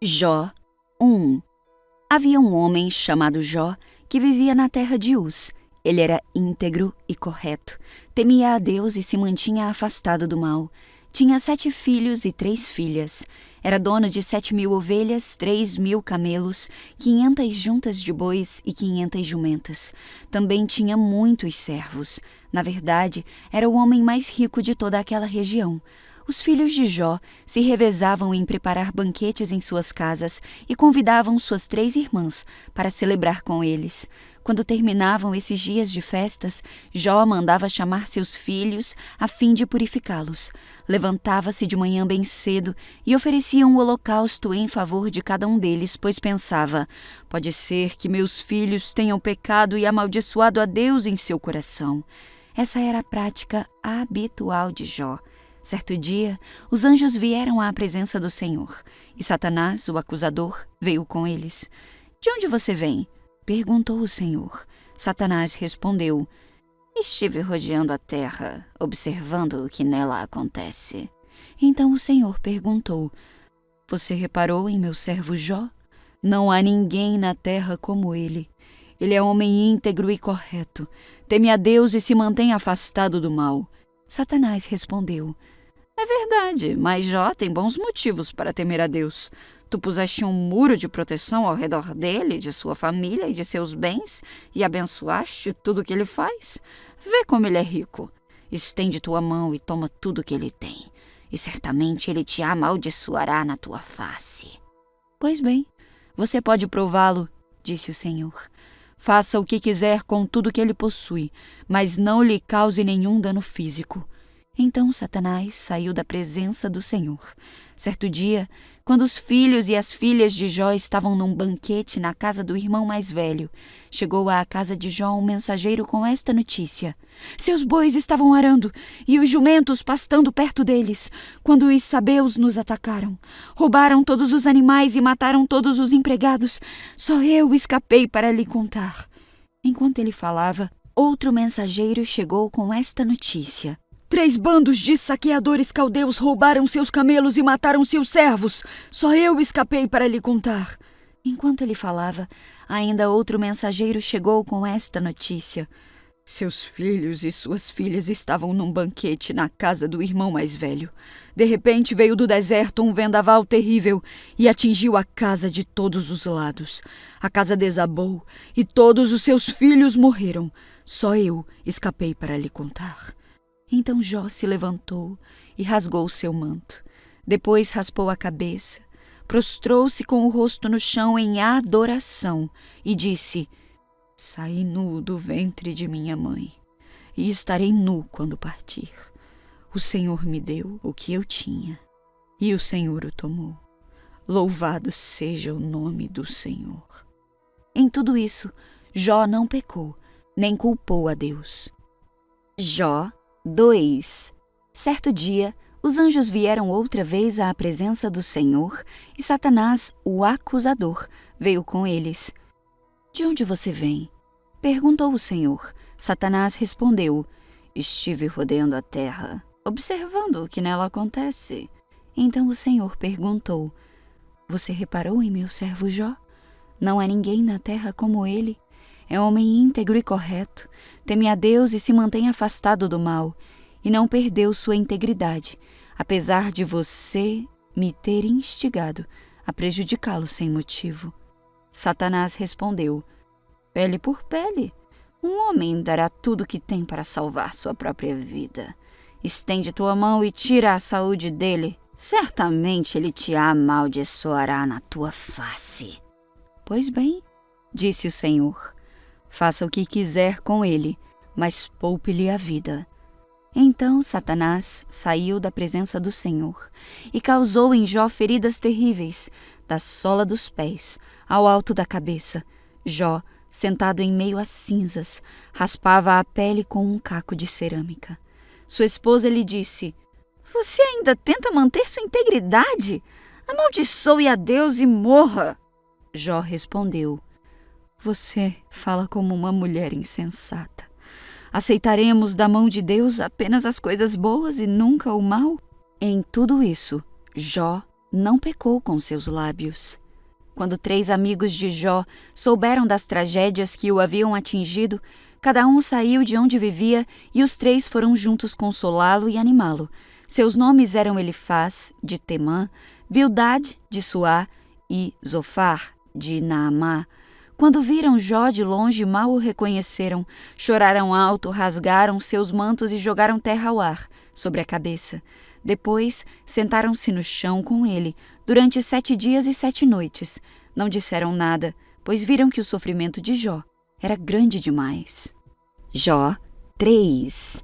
Jó 1. Havia um homem chamado Jó que vivia na terra de Uz. Ele era íntegro e correto, temia a Deus e se mantinha afastado do mal. Tinha 7 filhos e 3 filhas. Era dono de 7.000 ovelhas, 3.000 camelos, 500 juntas de bois e 500 jumentas. Também tinha muitos servos. Na verdade, era o homem mais rico de toda aquela região. Os filhos de Jó se revezavam em preparar banquetes em suas casas e convidavam suas 3 irmãs para celebrar com eles. Quando terminavam esses dias de festas, Jó mandava chamar seus filhos a fim de purificá-los. Levantava-se de manhã bem cedo e oferecia um holocausto em favor de cada um deles, pois pensava: pode ser que meus filhos tenham pecado e amaldiçoado a Deus em seu coração. Essa era a prática habitual de Jó. Certo dia, os anjos vieram à presença do Senhor, e Satanás, o acusador, veio com eles. "De onde você vem?" perguntou o Senhor. Satanás respondeu: "Estive rodeando a terra, observando o que nela acontece." Então o Senhor perguntou: "Você reparou em meu servo Jó? Não há ninguém na terra como ele. Ele é homem íntegro e correto, teme a Deus e se mantém afastado do mal." Satanás respondeu: "É verdade, mas Jó tem bons motivos para temer a Deus. Tu puseste um muro de proteção ao redor dele, de sua família e de seus bens, e abençoaste tudo o que ele faz. Vê como ele é rico. Estende tua mão e toma tudo o que ele tem, e certamente ele te amaldiçoará na tua face." "Pois bem, você pode prová-lo", disse o Senhor. "Faça o que quiser com tudo que ele possui, mas não lhe cause nenhum dano físico." Então Satanás saiu da presença do Senhor. Certo dia, quando os filhos e as filhas de Jó estavam num banquete na casa do irmão mais velho, chegou à casa de Jó um mensageiro com esta notícia: "Seus bois estavam arando e os jumentos pastando perto deles, quando os sabeus nos atacaram. Roubaram todos os animais e mataram todos os empregados. Só eu escapei para lhe contar." Enquanto ele falava, outro mensageiro chegou com esta notícia: "3 bandos de saqueadores caldeus roubaram seus camelos e mataram seus servos. Só eu escapei para lhe contar." Enquanto ele falava, ainda outro mensageiro chegou com esta notícia: "Seus filhos e suas filhas estavam num banquete na casa do irmão mais velho. De repente veio do deserto um vendaval terrível e atingiu a casa de todos os lados. A casa desabou e todos os seus filhos morreram. Só eu escapei para lhe contar." Então Jó se levantou e rasgou seu manto. Depois raspou a cabeça, prostrou-se com o rosto no chão em adoração e disse: "Saí nu do ventre de minha mãe e estarei nu quando partir. O Senhor me deu o que eu tinha e o Senhor o tomou. Louvado seja o nome do Senhor." Em tudo isso, Jó não pecou, nem culpou a Deus. Jó 2. Certo dia, os anjos vieram outra vez à presença do Senhor e Satanás, o acusador, veio com eles. "De onde você vem?" perguntou o Senhor. Satanás respondeu: "Estive rodeando a terra, observando o que nela acontece." Então o Senhor perguntou: "Você reparou em meu servo Jó? Não há ninguém na terra como ele. É homem íntegro e correto, teme a Deus e se mantém afastado do mal, e não perdeu sua integridade, apesar de você me ter instigado a prejudicá-lo sem motivo." Satanás respondeu: "Pele por pele. Um homem dará tudo o que tem para salvar sua própria vida. Estende tua mão e tira a saúde dele. Certamente ele te amaldiçoará na tua face." "Pois bem", disse o Senhor, "faça o que quiser com ele, mas poupe-lhe a vida." Então Satanás saiu da presença do Senhor e causou em Jó feridas terríveis, da sola dos pés ao alto da cabeça. Jó, sentado em meio a cinzas, raspava a pele com um caco de cerâmica. Sua esposa lhe disse: "Você ainda tenta manter sua integridade? Amaldiçoe a Deus e morra." Jó respondeu: "Você fala como uma mulher insensata. Aceitaremos da mão de Deus apenas as coisas boas e nunca o mal?" Em tudo isso, Jó não pecou com seus lábios. Quando 3 amigos de Jó souberam das tragédias que o haviam atingido, cada um saiu de onde vivia e os 3 foram juntos consolá-lo e animá-lo. Seus nomes eram Elifaz, de Temã, Bildade, de Suá, e Zofar, de Naamá. Quando viram Jó de longe, mal o reconheceram, choraram alto, rasgaram seus mantos e jogaram terra ao ar, sobre a cabeça. Depois, sentaram-se no chão com ele, durante 7 dias e 7 noites. Não disseram nada, pois viram que o sofrimento de Jó era grande demais. Jó 3.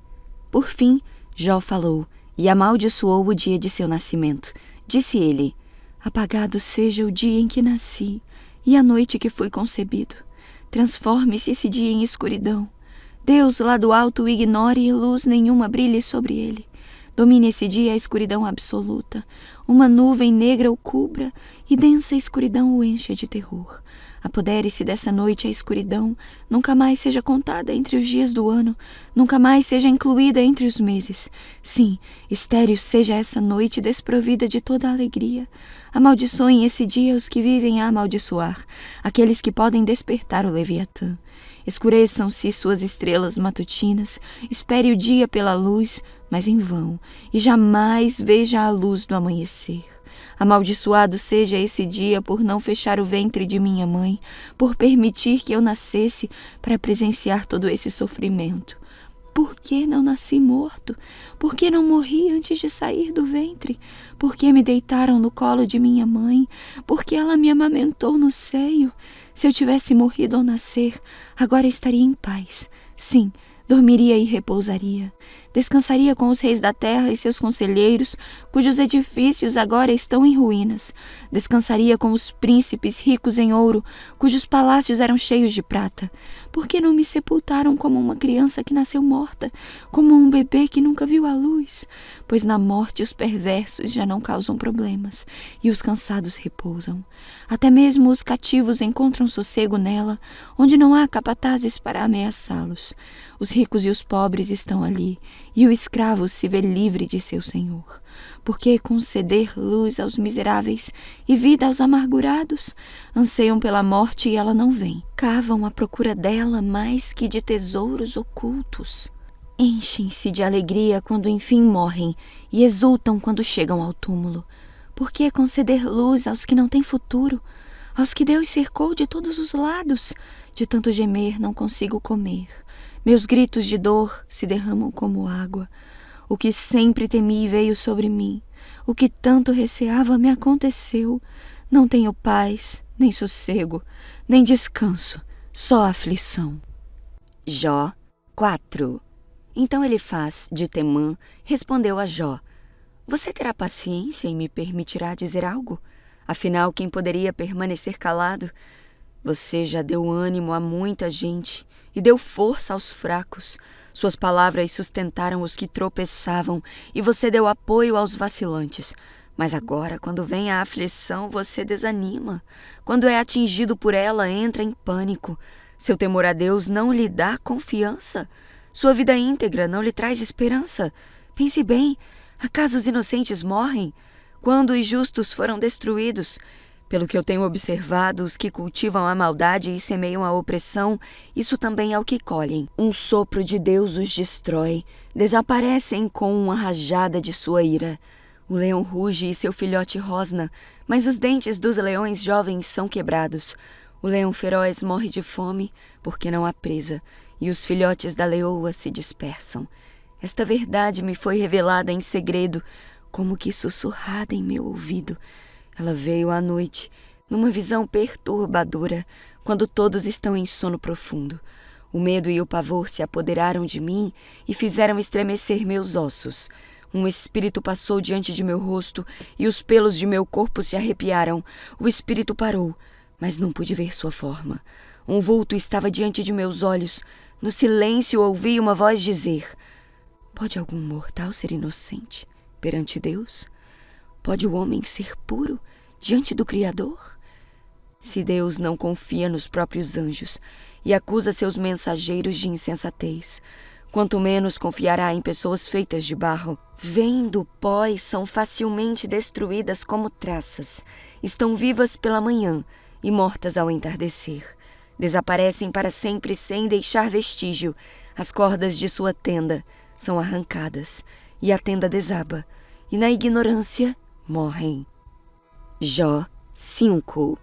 Por fim, Jó falou e amaldiçoou o dia de seu nascimento. Disse ele: apagado seja o dia em que nasci e a noite que fui concebido. Transforme-se esse dia em escuridão. Deus lá do alto o ignore e luz nenhuma brilhe sobre ele. Domine esse dia a escuridão absoluta. Uma nuvem negra o cubra e densa escuridão o encha de terror. Apodere-se dessa noite a escuridão, nunca mais seja contada entre os dias do ano, nunca mais seja incluída entre os meses. Sim, estéril seja essa noite desprovida de toda a alegria. Amaldiçoem esse dia os que vivem a amaldiçoar, aqueles que podem despertar o Leviatã. Escureçam-se suas estrelas matutinas, espere o dia pela luz, mas em vão, e jamais veja a luz do amanhecer. Amaldiçoado seja esse dia por não fechar o ventre de minha mãe, por permitir que eu nascesse para presenciar todo esse sofrimento. Por que não nasci morto? Por que não morri antes de sair do ventre? Por que me deitaram no colo de minha mãe? Por que ela me amamentou no seio? Se eu tivesse morrido ao nascer, agora estaria em paz. Sim, dormiria e repousaria. Descansaria com os reis da terra e seus conselheiros, cujos edifícios agora estão em ruínas. Descansaria com os príncipes ricos em ouro, cujos palácios eram cheios de prata. Por que não me sepultaram como uma criança que nasceu morta, como um bebê que nunca viu a luz? Pois na morte os perversos já não causam problemas, e os cansados repousam. Até mesmo os cativos encontram sossego nela, onde não há capatazes para ameaçá-los. Os ricos e os pobres estão ali, e o escravo se vê livre de seu senhor. Por que conceder luz aos miseráveis e vida aos amargurados? Anseiam pela morte e ela não vem. Cavam à procura dela mais que de tesouros ocultos. Enchem-se de alegria quando enfim morrem e exultam quando chegam ao túmulo. Por que conceder luz aos que não têm futuro? Aos que Deus cercou de todos os lados? De tanto gemer não consigo comer. Meus gritos de dor se derramam como água. O que sempre temi veio sobre mim. O que tanto receava me aconteceu. Não tenho paz, nem sossego, nem descanso, só aflição. Jó 4. Então Elifaz, de Temã, respondeu a Jó: você terá paciência e me permitirá dizer algo? Afinal, quem poderia permanecer calado? Você já deu ânimo a muita gente e deu força aos fracos. Suas palavras sustentaram os que tropeçavam e você deu apoio aos vacilantes. Mas agora, quando vem a aflição, você desanima. Quando é atingido por ela, entra em pânico. Seu temor a Deus não lhe dá confiança. Sua vida íntegra não lhe traz esperança. Pense bem, acaso os inocentes morrem? Quando os justos foram destruídos? Pelo que eu tenho observado, os que cultivam a maldade e semeiam a opressão, isso também é o que colhem. Um sopro de Deus os destrói, desaparecem com uma rajada de sua ira. O leão ruge e seu filhote rosna, mas os dentes dos leões jovens são quebrados. O leão feroz morre de fome, porque não há presa, e os filhotes da leoa se dispersam. Esta verdade me foi revelada em segredo, como que sussurrada em meu ouvido. Ela veio à noite, numa visão perturbadora, quando todos estão em sono profundo. O medo e o pavor se apoderaram de mim e fizeram estremecer meus ossos. Um espírito passou diante de meu rosto e os pelos de meu corpo se arrepiaram. O espírito parou, mas não pude ver sua forma. Um vulto estava diante de meus olhos. No silêncio ouvi uma voz dizer: pode algum mortal ser inocente perante Deus? Pode o homem ser puro diante do Criador? Se Deus não confia nos próprios anjos e acusa seus mensageiros de insensatez, quanto menos confiará em pessoas feitas de barro. Vêm do pó e são facilmente destruídas como traças. Estão vivas pela manhã e mortas ao entardecer. Desaparecem para sempre sem deixar vestígio. As cordas de sua tenda são arrancadas e a tenda desaba, e na ignorância morrem. Jó 5.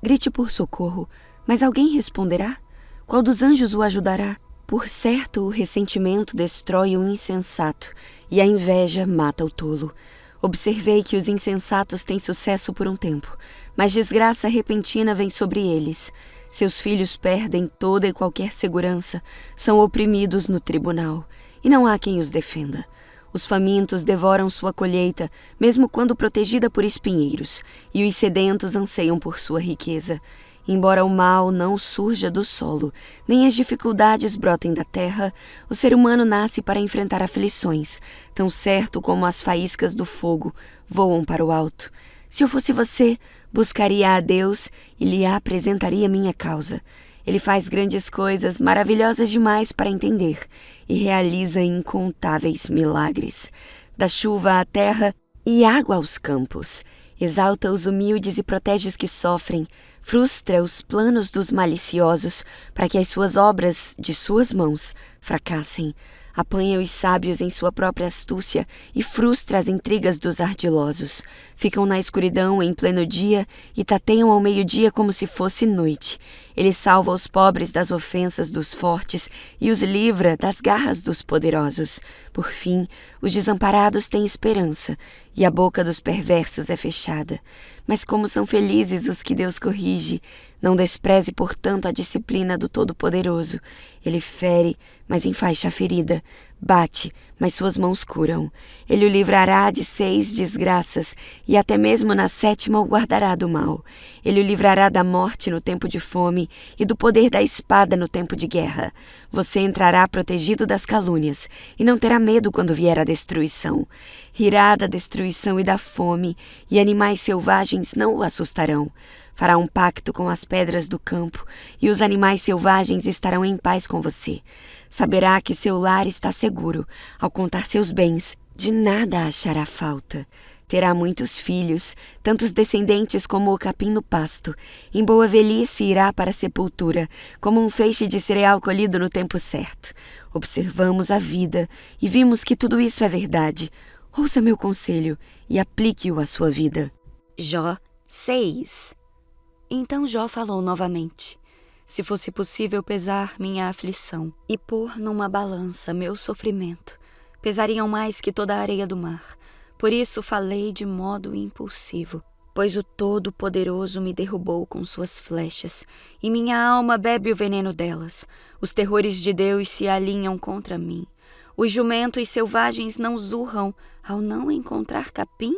Grite por socorro, mas alguém responderá? Qual dos anjos o ajudará? Por certo, o ressentimento destrói o insensato, e a inveja mata o tolo. Observei que os insensatos têm sucesso por um tempo, mas desgraça repentina vem sobre eles. Seus filhos perdem toda e qualquer segurança, são oprimidos no tribunal, e não há quem os defenda. Os famintos devoram sua colheita, mesmo quando protegida por espinheiros, e os sedentos anseiam por sua riqueza. Embora o mal não surja do solo, nem as dificuldades brotem da terra, o ser humano nasce para enfrentar aflições, tão certo como as faíscas do fogo voam para o alto. Se eu fosse você, buscaria a Deus e lhe apresentaria minha causa. Ele faz grandes coisas, maravilhosas demais para entender, e realiza incontáveis milagres. Dá chuva à terra e água aos campos. Exalta os humildes e protege os que sofrem. Frustra os planos dos maliciosos, para que as suas obras de suas mãos fracassem. Apanha os sábios em sua própria astúcia e frustra as intrigas dos ardilosos. Ficam na escuridão em pleno dia e tateiam ao meio-dia como se fosse noite. Ele salva os pobres das ofensas dos fortes e os livra das garras dos poderosos. Por fim, os desamparados têm esperança e a boca dos perversos é fechada. Mas como são felizes os que Deus corrige! Não despreze, portanto, a disciplina do Todo-Poderoso. Ele fere, mas enfaixa a ferida. Bate, mas suas mãos curam. Ele o livrará de 6 desgraças, e até mesmo na 7ª o guardará do mal. Ele o livrará da morte no tempo de fome e do poder da espada no tempo de guerra. Você entrará protegido das calúnias, e não terá medo quando vier a destruição. Rirá da destruição e da fome, e animais selvagens não o assustarão. Fará um pacto com as pedras do campo, e os animais selvagens estarão em paz com você. Saberá que seu lar está seguro. Ao contar seus bens, de nada achará falta. Terá muitos filhos, tantos descendentes como o capim no pasto. Em boa velhice irá para a sepultura, como um feixe de cereal colhido no tempo certo. Observamos a vida e vimos que tudo isso é verdade. Ouça meu conselho e aplique-o à sua vida. Jó 6. Então Jó falou novamente: se fosse possível pesar minha aflição e pôr numa balança meu sofrimento, pesariam mais que toda a areia do mar. Por isso falei de modo impulsivo, pois o Todo-Poderoso me derrubou com suas flechas, e minha alma bebe o veneno delas. Os terrores de Deus se alinham contra mim. Os jumentos selvagens não zurram ao não encontrar capim?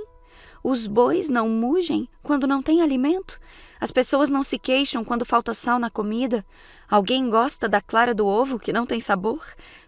Os bois não mugem quando não tem alimento? As pessoas não se queixam quando falta sal na comida? Alguém gosta da clara do ovo que não tem sabor?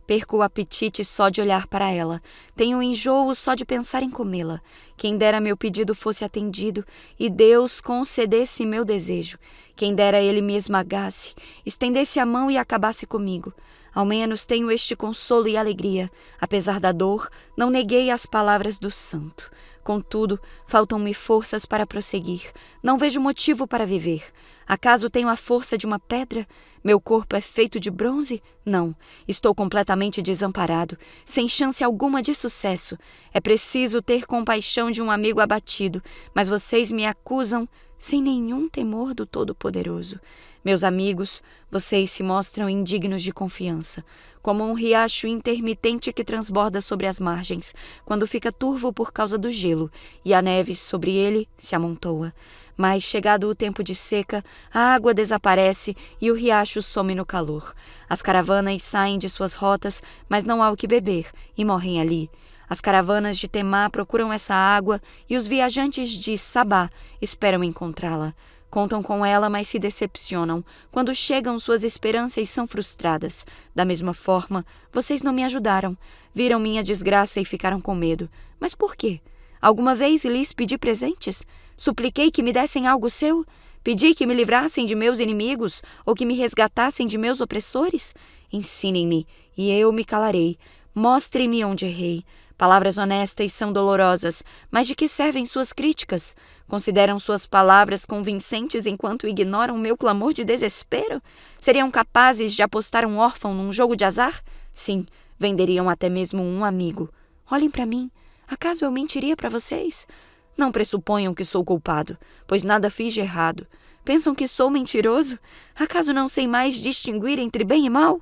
Perco o apetite só de olhar para ela. Tenho enjoo só de pensar em comê-la. Quem dera meu pedido fosse atendido e Deus concedesse meu desejo. Quem dera ele me esmagasse, estendesse a mão e acabasse comigo. Ao menos tenho este consolo e alegria. Apesar da dor, não neguei as palavras do santo. Contudo, faltam-me forças para prosseguir. Não vejo motivo para viver. Acaso tenho a força de uma pedra? Meu corpo é feito de bronze? Não. Estou completamente desamparado, sem chance alguma de sucesso. É preciso ter compaixão de um amigo abatido, mas vocês me acusam sem nenhum temor do Todo-Poderoso. Meus amigos, vocês se mostram indignos de confiança, como um riacho intermitente que transborda sobre as margens, quando fica turvo por causa do gelo, e a neve sobre ele se amontoa. Mas, chegado o tempo de seca, a água desaparece e o riacho some no calor. As caravanas saem de suas rotas, mas não há o que beber, e morrem ali. As caravanas de Temá procuram essa água, e os viajantes de Sabá esperam encontrá-la. Contam com ela, mas se decepcionam. Quando chegam, suas esperanças são frustradas. Da mesma forma, vocês não me ajudaram. Viram minha desgraça e ficaram com medo. Mas por quê? Alguma vez lhes pedi presentes? Supliquei que me dessem algo seu? Pedi que me livrassem de meus inimigos ou que me resgatassem de meus opressores? Ensinem-me, e eu me calarei. Mostre-me onde errei. Palavras honestas são dolorosas, mas de que servem suas críticas? Consideram suas palavras convincentes enquanto ignoram meu clamor de desespero? Seriam capazes de apostar um órfão num jogo de azar? Sim, venderiam até mesmo um amigo. Olhem para mim. Acaso eu mentiria para vocês? Não pressuponham que sou culpado, pois nada fiz de errado. Pensam que sou mentiroso? Acaso não sei mais distinguir entre bem e mal?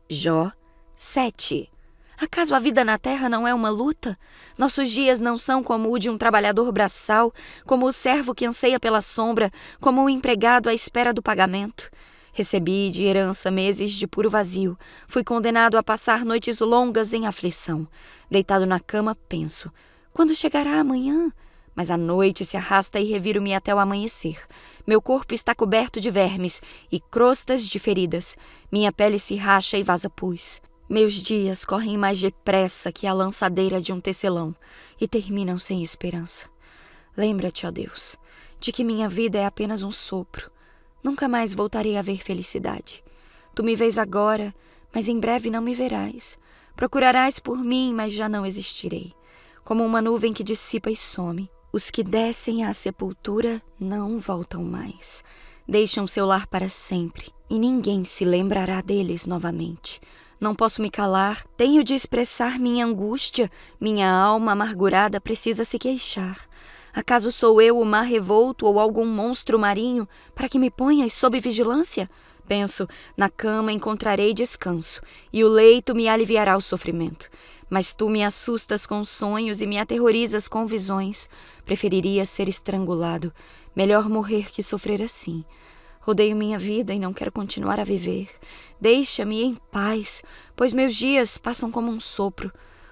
Jó 7. Acaso a vida na terra não é uma luta? Nossos dias não são como o de um trabalhador braçal, como o servo que anseia pela sombra, como o empregado à espera do pagamento. Recebi de herança meses de puro vazio. Fui condenado a passar noites longas em aflição. Deitado na cama, penso: quando chegará amanhã? Mas a noite se arrasta e reviro-me até o amanhecer. Meu corpo está coberto de vermes e crostas de feridas. Minha pele se racha e vaza pus. Meus dias correm mais depressa que a lançadeira de um tecelão e terminam sem esperança. Lembra-te, ó Deus, de que minha vida é apenas um sopro. Nunca mais voltarei a ver felicidade. Tu me vês agora, mas em breve não me verás. Procurarás por mim, mas já não existirei. Como uma nuvem que dissipa e some. Os que descem à sepultura não voltam mais. Deixam seu lar para sempre, e ninguém se lembrará deles novamente. Não posso me calar, tenho de expressar minha angústia. Minha alma amargurada precisa se queixar. Acaso sou eu o mar revolto ou algum monstro marinho para que me ponhas sob vigilância? Penso, na cama encontrarei descanso, e o leito me aliviará o sofrimento. Mas tu me assustas com sonhos e me aterrorizas com visões. Preferiria ser estrangulado. Melhor morrer que sofrer assim. Rodeio minha vida e não quero continuar a viver. Deixa-me em paz, pois meus dias passam como um sopro.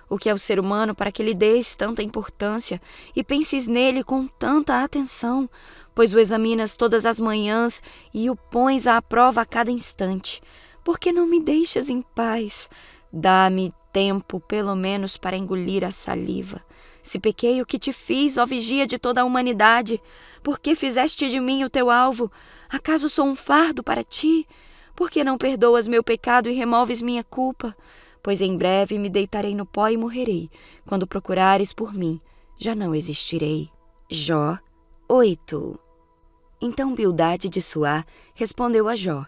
O que é o ser humano para que lhe dês tanta importância e penses nele com tanta atenção, pois o examinas todas as manhãs e o pões à prova a cada instante? Por que não me deixas em paz? Dá-me tempo, pelo menos, para engolir a saliva. Se pequei, o que te fiz, ó vigia de toda a humanidade? Por que fizeste de mim o teu alvo? Acaso sou um fardo para ti? Por que não perdoas meu pecado e removes minha culpa? Pois em breve me deitarei no pó e morrerei. Quando procurares por mim, já não existirei. Jó 8. Então Bildade de Suá respondeu a Jó: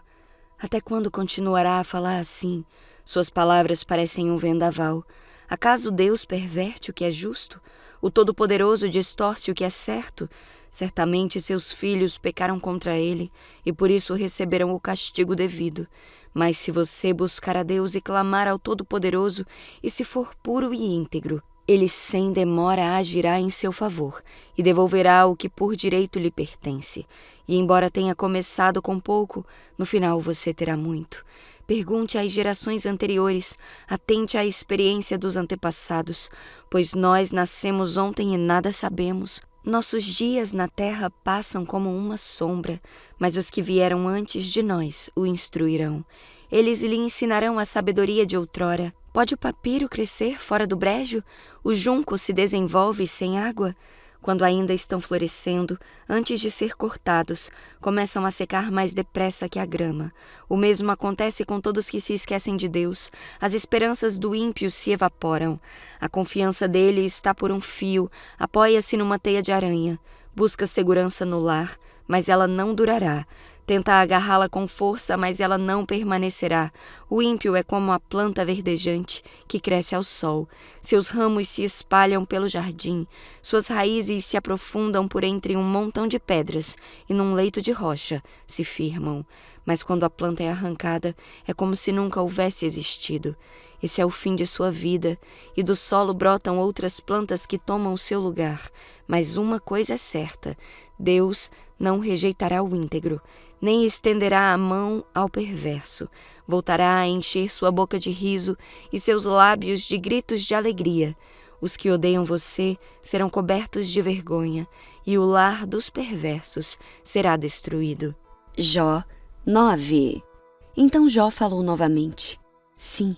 até quando continuará a falar assim? Suas palavras parecem um vendaval. Acaso Deus perverte o que é justo? O Todo-Poderoso distorce o que é certo? Certamente seus filhos pecaram contra ele e por isso receberão o castigo devido. Mas se você buscar a Deus e clamar ao Todo-Poderoso, e se for puro e íntegro, ele sem demora agirá em seu favor e devolverá o que por direito lhe pertence. E embora tenha começado com pouco, no final você terá muito. Pergunte às gerações anteriores, atente à experiência dos antepassados, pois nós nascemos ontem e nada sabemos. Nossos dias na terra passam como uma sombra, mas os que vieram antes de nós o instruirão. Eles lhe ensinarão a sabedoria de outrora. Pode o papiro crescer fora do brejo? O junco se desenvolve sem água? Quando ainda estão florescendo, antes de ser cortados, começam a secar mais depressa que a grama. O mesmo acontece com todos que se esquecem de Deus. As esperanças do ímpio se evaporam. A confiança dele está por um fio, apoia-se numa teia de aranha. Busca segurança no lar, mas ela não durará. Tenta agarrá-la com força, mas ela não permanecerá. O ímpio é como a planta verdejante que cresce ao sol. Seus ramos se espalham pelo jardim. Suas raízes se aprofundam por entre um montão de pedras e num leito de rocha se firmam. Mas quando a planta é arrancada, é como se nunca houvesse existido. Esse é o fim de sua vida, e do solo brotam outras plantas que tomam o seu lugar. Mas uma coisa é certa: Deus não rejeitará o íntegro, nem estenderá a mão ao perverso. Voltará a encher sua boca de riso e seus lábios de gritos de alegria. Os que odeiam você serão cobertos de vergonha, e o lar dos perversos será destruído. Jó 9. Então Jó falou novamente: sim,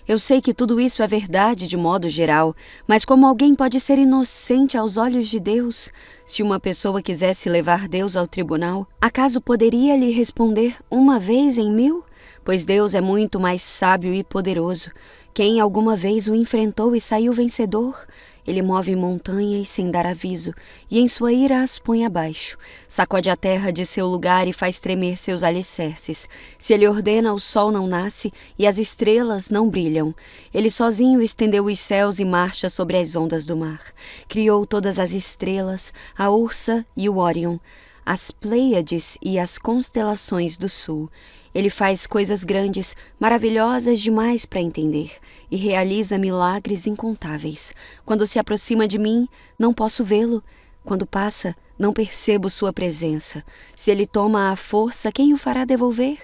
Eu sei que tudo isso é verdade de modo geral, mas como alguém pode ser inocente aos olhos de Deus? Se uma pessoa quisesse levar Deus ao tribunal, acaso poderia lhe responder uma vez em 1000? Pois Deus é muito mais sábio e poderoso. Quem alguma vez o enfrentou e saiu vencedor? Ele move montanhas sem dar aviso, e em sua ira as põe abaixo. Sacode a terra de seu lugar e faz tremer seus alicerces. Se ele ordena, o sol não nasce e as estrelas não brilham. Ele sozinho estendeu os céus e marcha sobre as ondas do mar. Criou todas as estrelas, a Ursa e o Órion, as Pleiades e as constelações do sul. Ele faz coisas grandes, maravilhosas demais para entender, e realiza milagres incontáveis. Quando se aproxima de mim, não posso vê-lo. Quando passa, não percebo sua presença. Se ele toma à força, quem o fará devolver?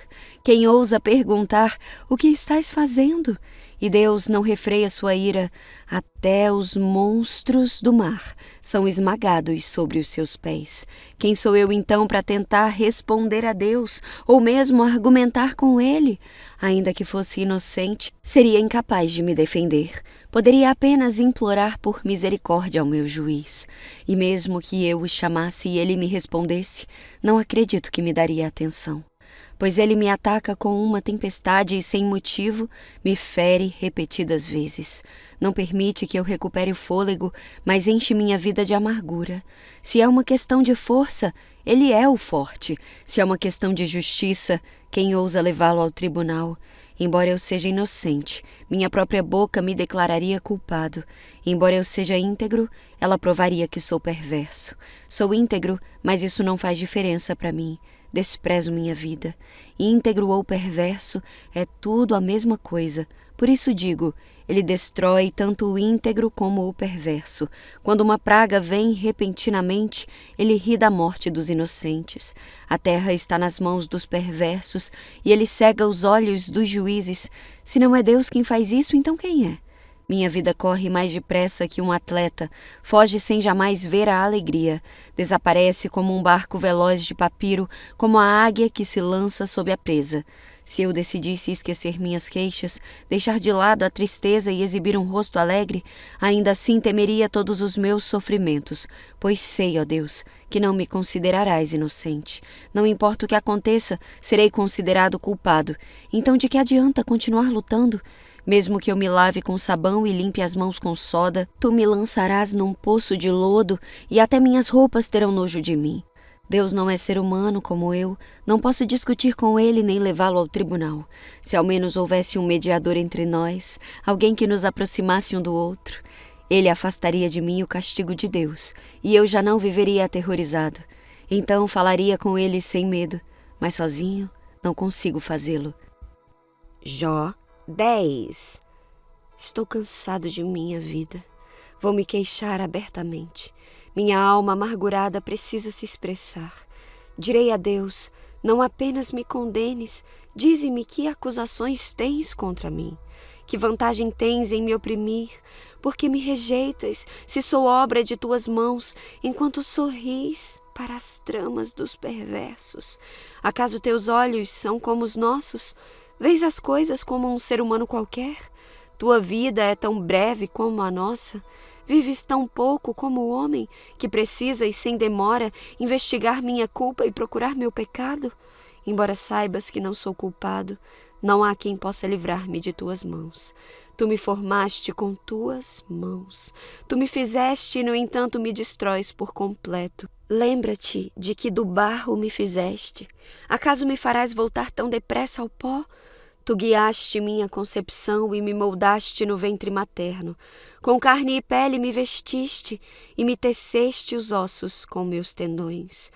Quem ousa perguntar, o que estás fazendo? E Deus não refreia sua ira, até os monstros do mar são esmagados sobre os seus pés. Quem sou eu então para tentar responder a Deus, ou mesmo argumentar com ele? Ainda que fosse inocente, seria incapaz de me defender. Poderia apenas implorar por misericórdia ao meu juiz. E mesmo que eu o chamasse e ele me respondesse, não acredito que me daria atenção. Pois ele me ataca com uma tempestade e, sem motivo, me fere repetidas vezes. Não permite que eu recupere o fôlego, mas enche minha vida de amargura. Se é uma questão de força, ele é o forte. Se é uma questão de justiça, quem ousa levá-lo ao tribunal? Embora eu seja inocente, minha própria boca me declararia culpado. Embora eu seja íntegro, ela provaria que sou perverso. Sou íntegro, mas isso não faz diferença para mim. Desprezo minha vida. Íntegro ou perverso, é tudo a mesma coisa. Por isso digo, ele destrói tanto o íntegro como o perverso. Quando uma praga vem repentinamente, ele ri da morte dos inocentes. A terra está nas mãos dos perversos e ele cega os olhos dos juízes. Se não é Deus quem faz isso, então quem é? Minha vida corre mais depressa que um atleta, foge sem jamais ver a alegria, desaparece como um barco veloz de papiro, como a águia que se lança sob a presa. Se eu decidisse esquecer minhas queixas, deixar de lado a tristeza e exibir um rosto alegre, ainda assim temeria todos os meus sofrimentos, pois sei, ó Deus, que não me considerarás inocente. Não importa o que aconteça, serei considerado culpado. Então de que adianta continuar lutando? Mesmo que eu me lave com sabão e limpe as mãos com soda, tu me lançarás num poço de lodo e até minhas roupas terão nojo de mim. Deus não é ser humano como eu, não posso discutir com ele nem levá-lo ao tribunal. Se ao menos houvesse um mediador entre nós, alguém que nos aproximasse um do outro, ele afastaria de mim o castigo de Deus e eu já não viveria aterrorizado. Então falaria com ele sem medo, mas sozinho não consigo fazê-lo. Jó 10. Estou cansado de minha vida. Vou me queixar abertamente. Minha alma amargurada precisa se expressar. Direi a Deus, não apenas me condenes, dize-me que acusações tens contra mim. Que vantagem tens em me oprimir? Porque me rejeitas, se sou obra de tuas mãos, enquanto sorris para as tramas dos perversos. Acaso teus olhos são como os nossos? Vês as coisas como um ser humano qualquer? Tua vida é tão breve como a nossa? Vives tão pouco como o homem, que precisa e sem demora investigar minha culpa e procurar meu pecado? Embora saibas que não sou culpado, não há quem possa livrar-me de tuas mãos. Tu me formaste com tuas mãos. Tu me fizeste e, no entanto, me destróis por completo. Lembra-te de que do barro me fizeste. Acaso me farás voltar tão depressa ao pó? Tu guiaste minha concepção e me moldaste no ventre materno. Com carne e pele me vestiste e me teceste os ossos com meus tendões.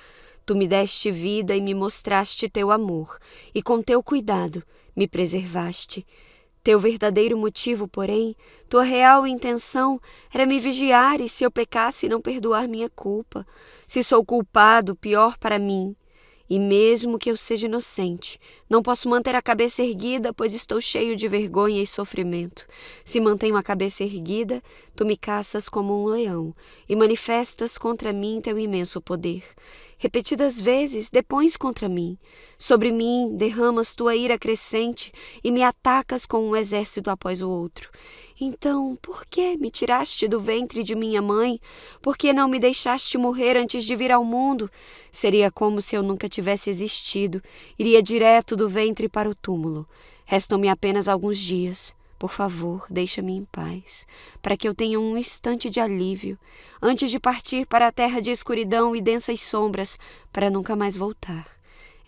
Tu me deste vida e me mostraste teu amor, e com teu cuidado me preservaste. Teu verdadeiro motivo, porém, tua real intenção era me vigiar e, se eu pecasse, não perdoar minha culpa. Se sou culpado, pior para mim. E mesmo que eu seja inocente, Não posso manter a cabeça erguida, pois estou cheio de vergonha e sofrimento. Se mantenho a cabeça erguida, tu me caças como um leão e manifestas contra mim teu imenso poder. Repetidas vezes depões contra mim. Sobre mim derramas tua ira crescente e me atacas com um exército após o outro. Então, por que me tiraste do ventre de minha mãe? Por que não me deixaste morrer antes de vir ao mundo? Seria como se eu nunca tivesse existido. Iria direto do ventre para o túmulo. Restam-me apenas alguns dias. Por favor, deixa-me em paz, para que eu tenha um instante de alívio, antes de partir para a terra de escuridão e densas sombras, para nunca mais voltar.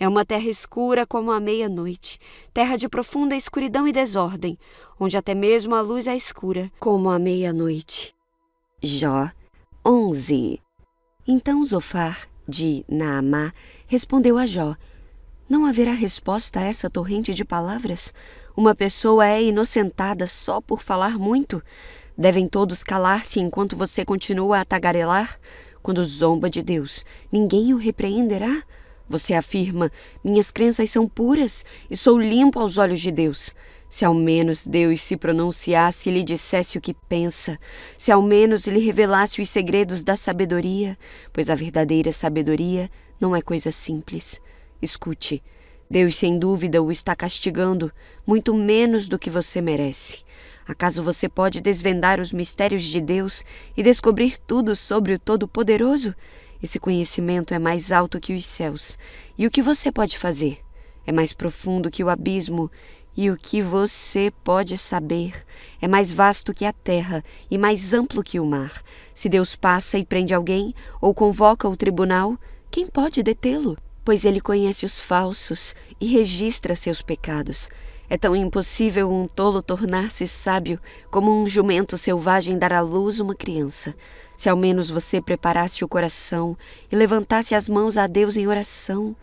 É uma terra escura como a meia-noite, terra de profunda escuridão e desordem, onde até mesmo a luz é escura como a meia-noite. Jó 11. Então Zofar, de Naamá, respondeu a Jó: Não haverá resposta a essa torrente de palavras? Uma pessoa é inocentada só por falar muito? Devem todos calar-se enquanto você continua a tagarelar? Quando zomba de Deus, ninguém o repreenderá? Você afirma: minhas crenças são puras e sou limpo aos olhos de Deus. Se ao menos Deus se pronunciasse e lhe dissesse o que pensa, se ao menos lhe revelasse os segredos da sabedoria, pois a verdadeira sabedoria não é coisa simples. Escute, Deus sem dúvida o está castigando, muito menos do que você merece. Acaso você pode desvendar os mistérios de Deus e descobrir tudo sobre o Todo-Poderoso? Esse conhecimento é mais alto que os céus. E o que você pode fazer? É mais profundo que o abismo. E o que você pode saber é mais vasto que a terra e mais amplo que o mar. Se Deus passa e prende alguém ou convoca o tribunal, quem pode detê-lo? Pois ele conhece os falsos e registra seus pecados. É tão impossível um tolo tornar-se sábio como um jumento selvagem dar à luz uma criança. Se ao menos você preparasse o coração e levantasse as mãos a Deus em oração,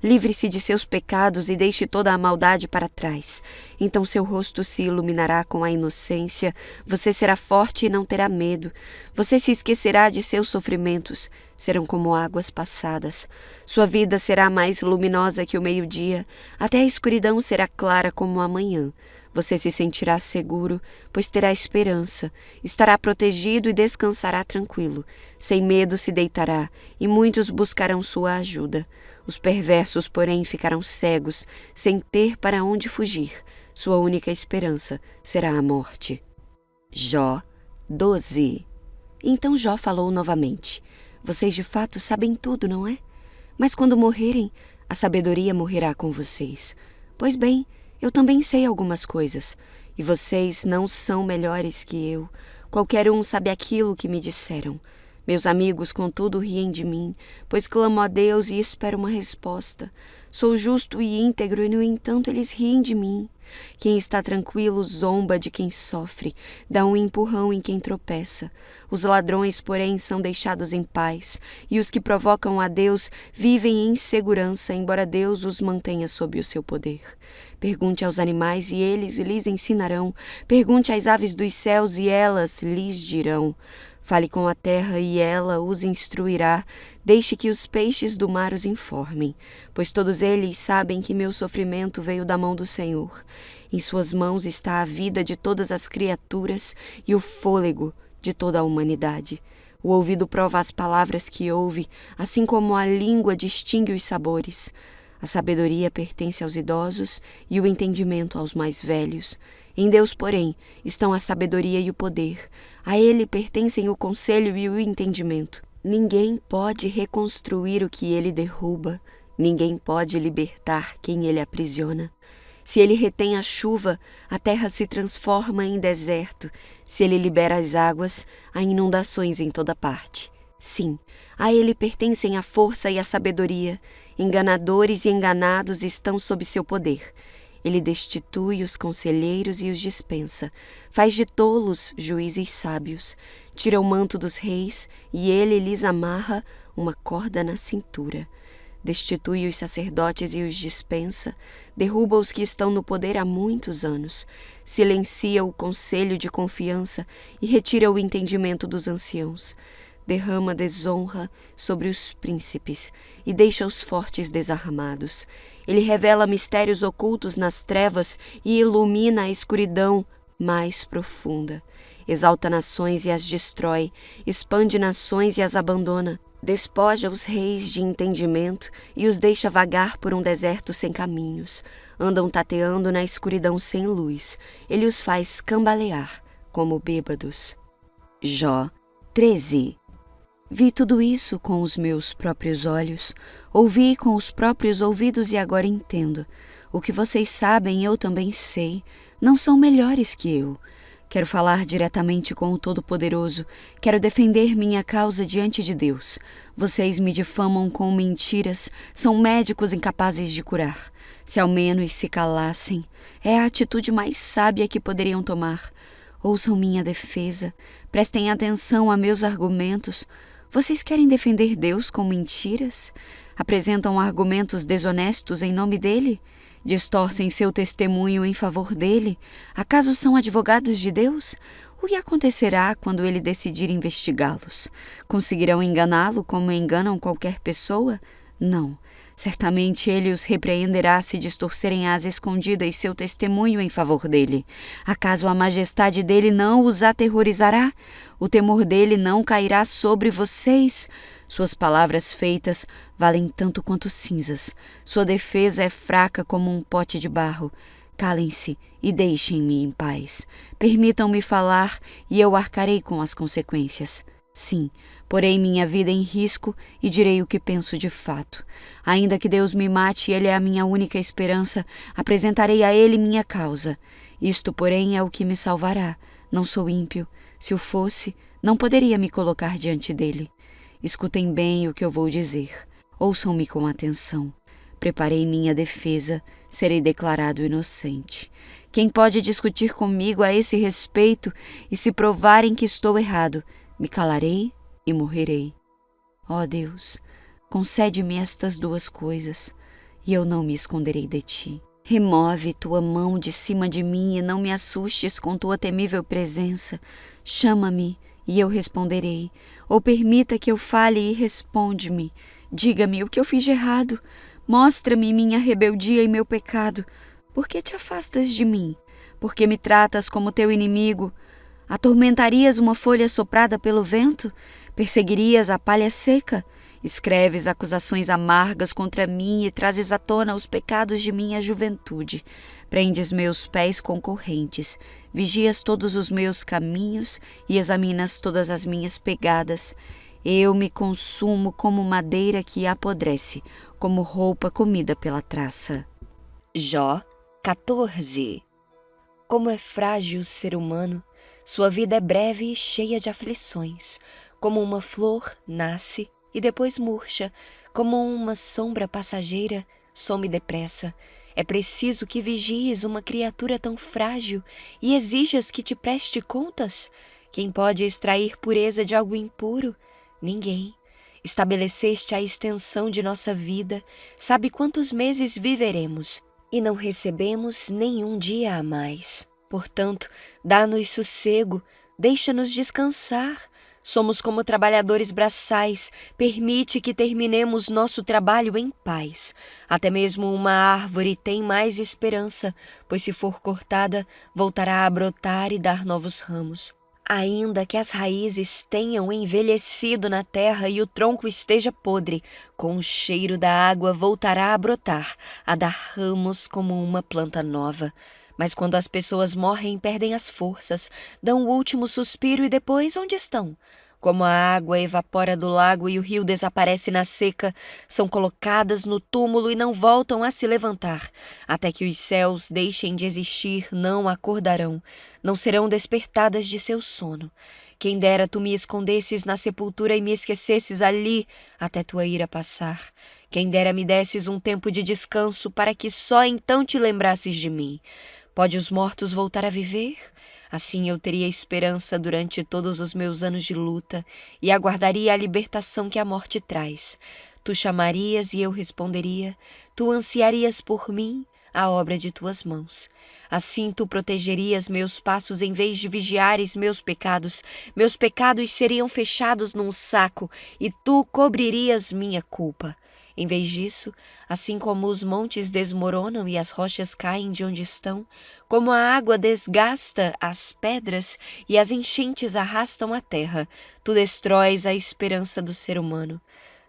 livre-se de seus pecados e deixe toda a maldade para trás. Então seu rosto se iluminará com a inocência, você será forte e não terá medo. Você se esquecerá de seus sofrimentos, serão como águas passadas. Sua vida será mais luminosa que o meio-dia, até a escuridão será clara como a manhã. Você se sentirá seguro, pois terá esperança, estará protegido e descansará tranquilo. Sem medo se deitará, e muitos buscarão sua ajuda. Os perversos, porém, ficarão cegos, sem ter para onde fugir. Sua única esperança será a morte. Jó 12. Então Jó falou novamente: Vocês de fato sabem tudo, não é? Mas quando morrerem, a sabedoria morrerá com vocês. Pois bem, eu também sei algumas coisas, e vocês não são melhores que eu. Qualquer um sabe aquilo que me disseram. Meus amigos, contudo, riem de mim, pois clamo a Deus e espero uma resposta. Sou justo e íntegro e, no entanto, eles riem de mim. Quem está tranquilo zomba de quem sofre, dá um empurrão em quem tropeça. Os ladrões, porém, são deixados em paz, e os que provocam a Deus vivem em segurança, embora Deus os mantenha sob o seu poder. Pergunte aos animais e eles lhes ensinarão. Pergunte às aves dos céus e elas lhes dirão. Fale com a terra e ela os instruirá. Deixe que os peixes do mar os informem, pois todos eles sabem que meu sofrimento veio da mão do Senhor. Em suas mãos está a vida de todas as criaturas e o fôlego de toda a humanidade. O ouvido prova as palavras que ouve, assim como a língua distingue os sabores. A sabedoria pertence aos idosos e o entendimento aos mais velhos. Em Deus, porém, estão a sabedoria e o poder. A Ele pertencem o conselho e o entendimento. Ninguém pode reconstruir o que Ele derruba. Ninguém pode libertar quem Ele aprisiona. Se Ele retém a chuva, a terra se transforma em deserto. Se Ele libera as águas, há inundações em toda parte. Sim, a Ele pertencem a força e a sabedoria. Enganadores e enganados estão sob seu poder. Ele destitui os conselheiros e os dispensa. Faz de tolos juízes sábios. Tira o manto dos reis e ele lhes amarra uma corda na cintura. Destitui os sacerdotes e os dispensa. Derruba os que estão no poder há muitos anos. Silencia o conselho de confiança e retira o entendimento dos anciãos. derrama desonra sobre os príncipes e deixa os fortes desarmados. Ele revela mistérios ocultos nas trevas e ilumina a escuridão mais profunda. Exalta nações e as destrói, expande nações e as abandona. Despoja os reis de entendimento e os deixa vagar por um deserto sem caminhos. Andam tateando na escuridão sem luz. Ele os faz cambalear como bêbados. Jó 13. Vi tudo isso com os meus próprios olhos, ouvi com os próprios ouvidos e agora entendo. O que vocês sabem eu também sei, não são melhores que eu. Quero falar diretamente com o Todo-Poderoso, quero defender minha causa diante de Deus. Vocês me difamam com mentiras, são médicos incapazes de curar. Se ao menos se calassem, é a atitude mais sábia que poderiam tomar. Ouçam minha defesa, prestem atenção a meus argumentos. Vocês querem defender Deus com mentiras? Apresentam argumentos desonestos em nome dele? Distorcem seu testemunho em favor dele? Acaso são advogados de Deus? O que acontecerá quando ele decidir investigá-los? Conseguirão enganá-lo como enganam qualquer pessoa? Não. Certamente ele os repreenderá se distorcerem às escondidas seu testemunho em favor dele. Acaso a majestade dele não os aterrorizará? O temor dele não cairá sobre vocês? Suas palavras feitas valem tanto quanto cinzas. Sua defesa é fraca como um pote de barro. Calem-se e deixem-me em paz. Permitam-me falar e eu arcarei com as consequências. Sim, porei minha vida em risco e direi o que penso de fato. Ainda que Deus me mate e Ele é a minha única esperança, apresentarei a Ele minha causa. Isto, porém, é o que me salvará. Não sou ímpio. Se o fosse, não poderia me colocar diante dele. Escutem bem o que eu vou dizer. Ouçam-me com atenção. Preparei minha defesa, serei declarado inocente. Quem pode discutir comigo a esse respeito e se provarem que estou errado, me calarei e morrerei. Ó Deus, concede-me estas duas coisas, e eu não me esconderei de ti. Remove tua mão de cima de mim e não me assustes com tua temível presença. Chama-me e eu responderei, ou permita que eu fale e responde-me. Diga-me o que eu fiz de errado. Mostra-me minha rebeldia e meu pecado. Por que te afastas de mim? Por que me tratas como teu inimigo? Atormentarias uma folha soprada pelo vento? Perseguirias a palha seca? Escreves acusações amargas contra mim e trazes à tona os pecados de minha juventude. Prendes meus pés com correntes, vigias todos os meus caminhos e examinas todas as minhas pegadas. Eu me consumo como madeira que apodrece, como roupa comida pela traça. Jó 14. Como é frágil o ser humano! Sua vida é breve e cheia de aflições. Como uma flor, nasce e depois murcha. Como uma sombra passageira, some depressa. É preciso que vigies uma criatura tão frágil e exijas que te preste contas? Quem pode extrair pureza de algo impuro? Ninguém. Estabeleceste a extensão de nossa vida. Sabe quantos meses viveremos e não recebemos nenhum dia a mais. Portanto, dá-nos sossego, deixa-nos descansar. Somos como trabalhadores braçais, permite que terminemos nosso trabalho em paz. Até mesmo uma árvore tem mais esperança, pois se for cortada, voltará a brotar e dar novos ramos. Ainda que as raízes tenham envelhecido na terra e o tronco esteja podre, com o cheiro da água voltará a brotar, a dar ramos como uma planta nova. Mas quando as pessoas morrem, perdem as forças, dão o último suspiro e depois onde estão? Como a água evapora do lago e o rio desaparece na seca, são colocadas no túmulo e não voltam a se levantar. Até que os céus deixem de existir, não acordarão, não serão despertadas de seu sono. Quem dera tu me escondesses na sepultura e me esquecesses ali até tua ira passar. Quem dera me desses um tempo de descanso para que só então te lembrasses de mim. Pode os mortos voltar a viver? Assim eu teria esperança durante todos os meus anos de luta e aguardaria a libertação que a morte traz. Tu chamarias e eu responderia, tu ansiarias por mim, a obra de tuas mãos. Assim tu protegerias meus passos em vez de vigiares meus pecados seriam fechados num saco e tu cobririas minha culpa. Em vez disso, assim como os montes desmoronam e as rochas caem de onde estão, como a água desgasta as pedras e as enchentes arrastam a terra, tu destróis a esperança do ser humano.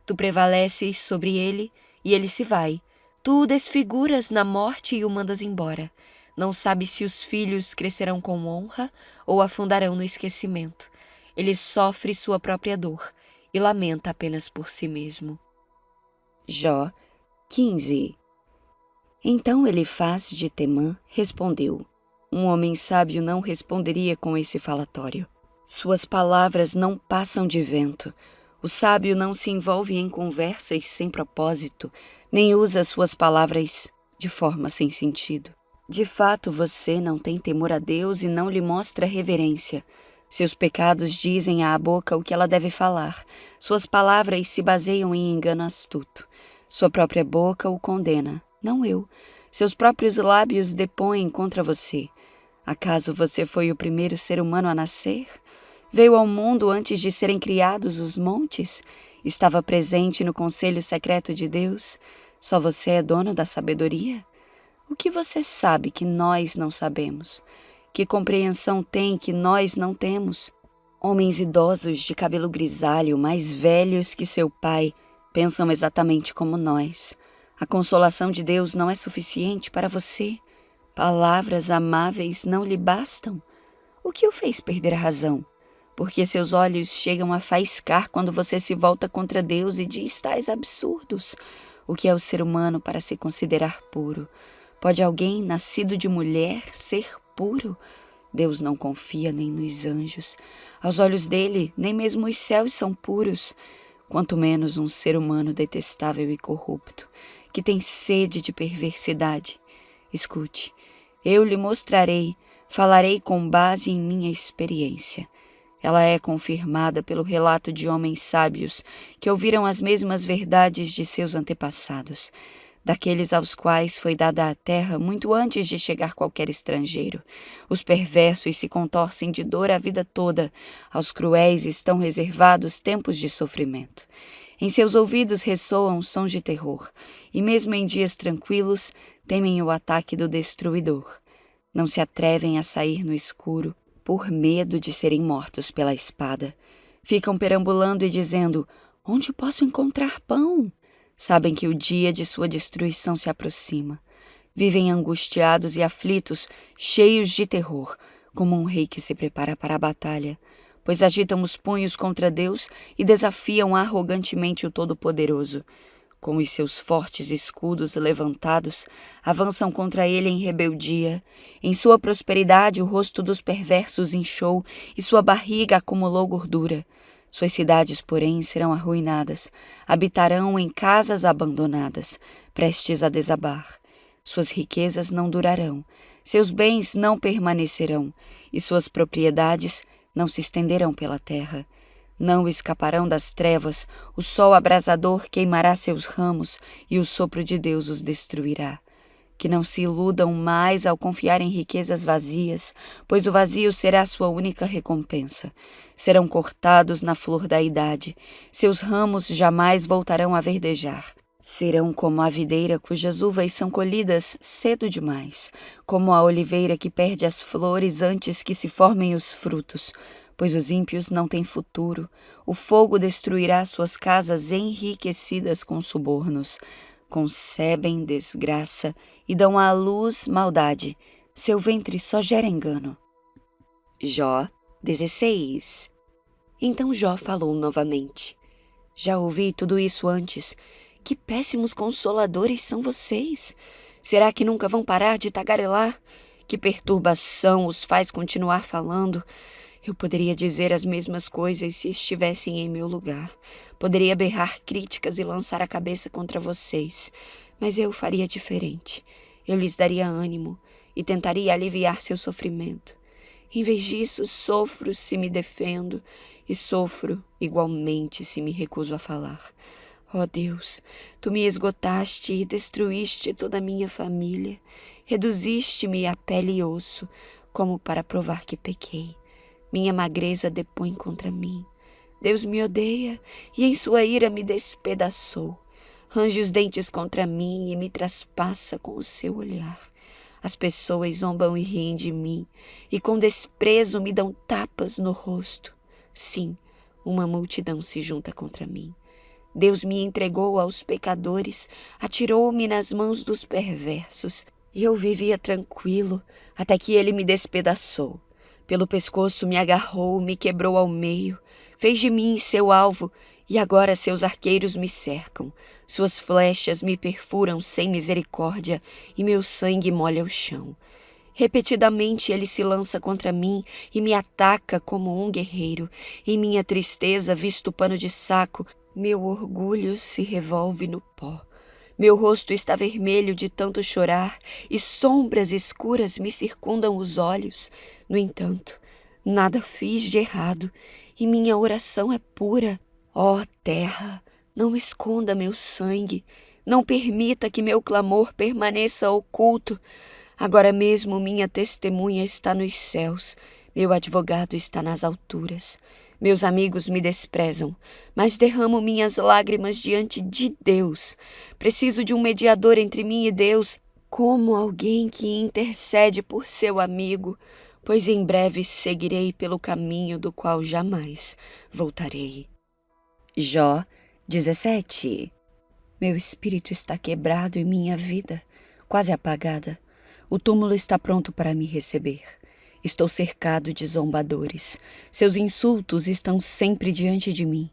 Tu prevaleces sobre ele e ele se vai. Tu o desfiguras na morte e o mandas embora. Não sabes se os filhos crescerão com honra ou afundarão no esquecimento. Ele sofre sua própria dor e lamenta apenas por si mesmo. Jó 15. Então Elifaz de Temã respondeu: um homem sábio não responderia com esse falatório. Suas palavras não passam de vento. O sábio não se envolve em conversas sem propósito, nem usa suas palavras de forma sem sentido. De fato, você não tem temor a Deus e não lhe mostra reverência. Seus pecados dizem à boca o que ela deve falar. Suas palavras se baseiam em engano astuto. Sua própria boca o condena, não eu. Seus próprios lábios depõem contra você. Acaso você foi o primeiro ser humano a nascer? Veio ao mundo antes de serem criados os montes? Estava presente no conselho secreto de Deus? Só você é dono da sabedoria? O que você sabe que nós não sabemos? Que compreensão tem que nós não temos? Homens idosos de cabelo grisalho, mais velhos que seu pai, pensam exatamente como nós. A consolação de Deus não é suficiente para você? Palavras amáveis não lhe bastam? O que o fez perder a razão? Porque seus olhos chegam a faiscar quando você se volta contra Deus e diz tais absurdos. O que é o ser humano para se considerar puro? Pode alguém nascido de mulher ser puro? Deus não confia nem nos anjos. Aos olhos dele, nem mesmo os céus são puros. Quanto menos um ser humano detestável e corrupto, que tem sede de perversidade. Escute, eu lhe mostrarei, falarei com base em minha experiência. Ela é confirmada pelo relato de homens sábios que ouviram as mesmas verdades de seus antepassados, daqueles aos quais foi dada a terra muito antes de chegar qualquer estrangeiro. Os perversos se contorcem de dor a vida toda, aos cruéis estão reservados tempos de sofrimento. Em seus ouvidos ressoam sons de terror, e mesmo em dias tranquilos temem o ataque do destruidor. Não se atrevem a sair no escuro, por medo de serem mortos pela espada. Ficam perambulando e dizendo: onde posso encontrar pão? Sabem que o dia de sua destruição se aproxima. Vivem angustiados e aflitos, cheios de terror, como um rei que se prepara para a batalha, pois agitam os punhos contra Deus e desafiam arrogantemente o Todo-Poderoso. Com os seus fortes escudos levantados, avançam contra ele em rebeldia. Em sua prosperidade o rosto dos perversos inchou e sua barriga acumulou gordura. Suas cidades, porém, serão arruinadas, habitarão em casas abandonadas, prestes a desabar. Suas riquezas não durarão, seus bens não permanecerão, e suas propriedades não se estenderão pela terra. Não escaparão das trevas, o sol abrasador queimará seus ramos, e o sopro de Deus os destruirá. Que não se iludam mais ao confiar em riquezas vazias, pois o vazio será sua única recompensa. Serão cortados na flor da idade, seus ramos jamais voltarão a verdejar. Serão como a videira cujas uvas são colhidas cedo demais, como a oliveira que perde as flores antes que se formem os frutos, pois os ímpios não têm futuro. O fogo destruirá suas casas enriquecidas com subornos. Concebem desgraça e dão à luz maldade. Seu ventre só gera engano. Jó 16. Então Jó falou novamente: já ouvi tudo isso antes. Que péssimos consoladores são vocês! Será que nunca vão parar de tagarelar? Que perturbação os faz continuar falando? Eu poderia dizer as mesmas coisas se estivessem em meu lugar. Poderia berrar críticas e lançar a cabeça contra vocês. Mas eu faria diferente. Eu lhes daria ânimo e tentaria aliviar seu sofrimento. Em vez disso, sofro se me defendo e sofro igualmente se me recuso a falar. Ó Deus, tu me esgotaste e destruíste toda a minha família. Reduziste-me a pele e osso, como para provar que pequei. Minha magreza depõe contra mim. Deus me odeia e em sua ira me despedaçou. Range os dentes contra mim e me traspassa com o seu olhar. As pessoas zombam e riem de mim, e com desprezo me dão tapas no rosto. Sim, uma multidão se junta contra mim. Deus me entregou aos pecadores, atirou-me nas mãos dos perversos, e eu vivia tranquilo até que ele me despedaçou. Pelo pescoço me agarrou, me quebrou ao meio, fez de mim seu alvo, e agora seus arqueiros me cercam. Suas flechas me perfuram sem misericórdia, e meu sangue molha o chão. Repetidamente ele se lança contra mim e me ataca como um guerreiro. Em minha tristeza, visto pano de saco, meu orgulho se revolve no pó. Meu rosto está vermelho de tanto chorar e sombras escuras me circundam os olhos. No entanto, nada fiz de errado e minha oração é pura. Ó terra, não esconda meu sangue, não permita que meu clamor permaneça oculto. Agora mesmo minha testemunha está nos céus, meu advogado está nas alturas. Meus amigos me desprezam, mas derramo minhas lágrimas diante de Deus. Preciso de um mediador entre mim e Deus, como alguém que intercede por seu amigo, pois em breve seguirei pelo caminho do qual jamais voltarei. Jó 17. Meu espírito está quebrado e minha vida quase apagada. O túmulo está pronto para me receber. Estou cercado de zombadores. Seus insultos estão sempre diante de mim.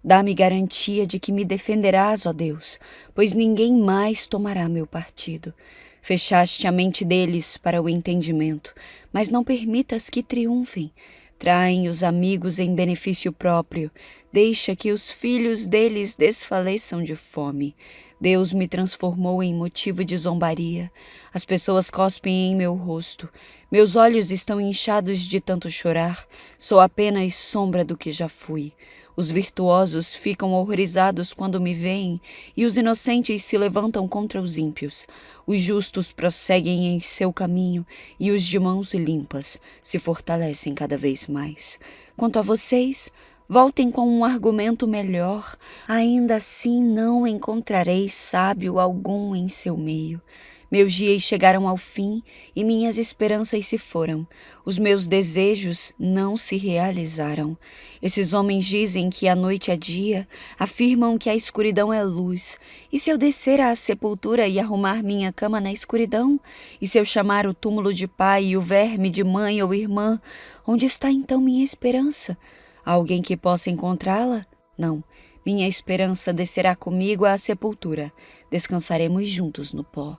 Dá-me garantia de que me defenderás, ó Deus, pois ninguém mais tomará meu partido. Fechaste a mente deles para o entendimento, mas não permitas que triunfem. Traem os amigos em benefício próprio. Deixa que os filhos deles desfaleçam de fome. Deus me transformou em motivo de zombaria. As pessoas cospem em meu rosto. Meus olhos estão inchados de tanto chorar. Sou apenas sombra do que já fui. Os virtuosos ficam horrorizados quando me veem, e os inocentes se levantam contra os ímpios. Os justos prosseguem em seu caminho, e os de mãos limpas se fortalecem cada vez mais. Quanto a vocês, voltem com um argumento melhor. Ainda assim não encontrarei sábio algum em seu meio. Meus dias chegaram ao fim e minhas esperanças se foram. Os meus desejos não se realizaram. Esses homens dizem que a noite é dia, afirmam que a escuridão é luz. E se eu descer à sepultura e arrumar minha cama na escuridão? E se eu chamar o túmulo de pai e o verme de mãe ou irmã? Onde está então minha esperança? Há alguém que possa encontrá-la? Não. Minha esperança descerá comigo à sepultura. Descansaremos juntos no pó.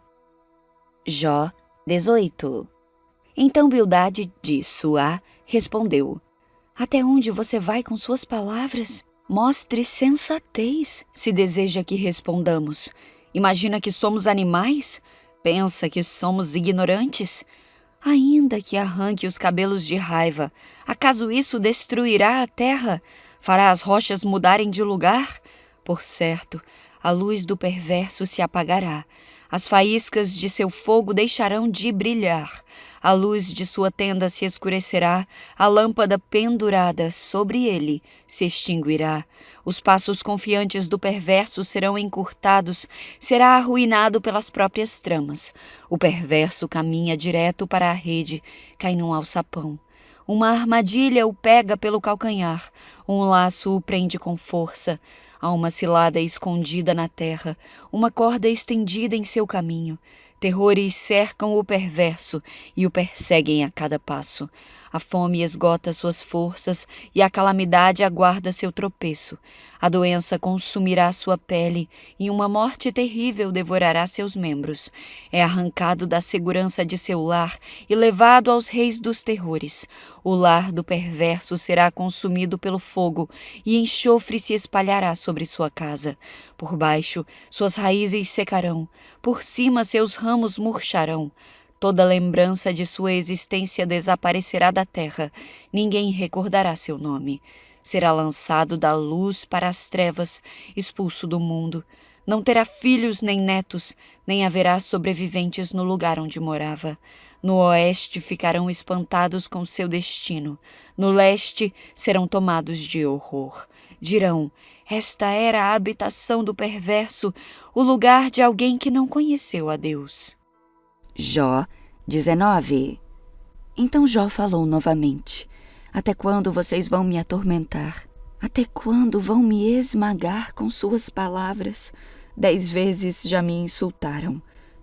Jó 18. Então Bildade de Suá respondeu: Até onde você vai com suas palavras? Mostre sensatez, se deseja que respondamos. Imagina que somos animais? Pensa que somos ignorantes? Ainda que arranque os cabelos de raiva, acaso isso destruirá a terra? Fará as rochas mudarem de lugar? Por certo, a luz do perverso se apagará. As faíscas de seu fogo deixarão de brilhar. A luz de sua tenda se escurecerá, a lâmpada pendurada sobre ele se extinguirá. Os passos confiantes do perverso serão encurtados, será arruinado pelas próprias tramas. O perverso caminha direto para a rede, cai num alçapão. Uma armadilha o pega pelo calcanhar, um laço o prende com força. Há uma cilada escondida na terra, uma corda estendida em seu caminho. Terrores cercam o perverso e o perseguem a cada passo. A fome esgota suas forças e a calamidade aguarda seu tropeço. A doença consumirá sua pele e uma morte terrível devorará seus membros. É arrancado da segurança de seu lar e levado aos reis dos terrores. O lar do perverso será consumido pelo fogo e enxofre se espalhará sobre sua casa. Por baixo, suas raízes secarão, por cima seus ramos murcharão. Toda lembrança de sua existência desaparecerá da terra. Ninguém recordará seu nome. será lançado da luz para as trevas, expulso do mundo. Não terá filhos nem netos, nem haverá sobreviventes no lugar onde morava. No oeste ficarão espantados com seu destino. No leste serão tomados de horror. Dirão: esta era a habitação do perverso, o lugar de alguém que não conheceu a Deus. Jó 19. Então Jó falou novamente: até quando vocês vão me atormentar? Até quando vão me esmagar com suas palavras? 10 vezes já me insultaram.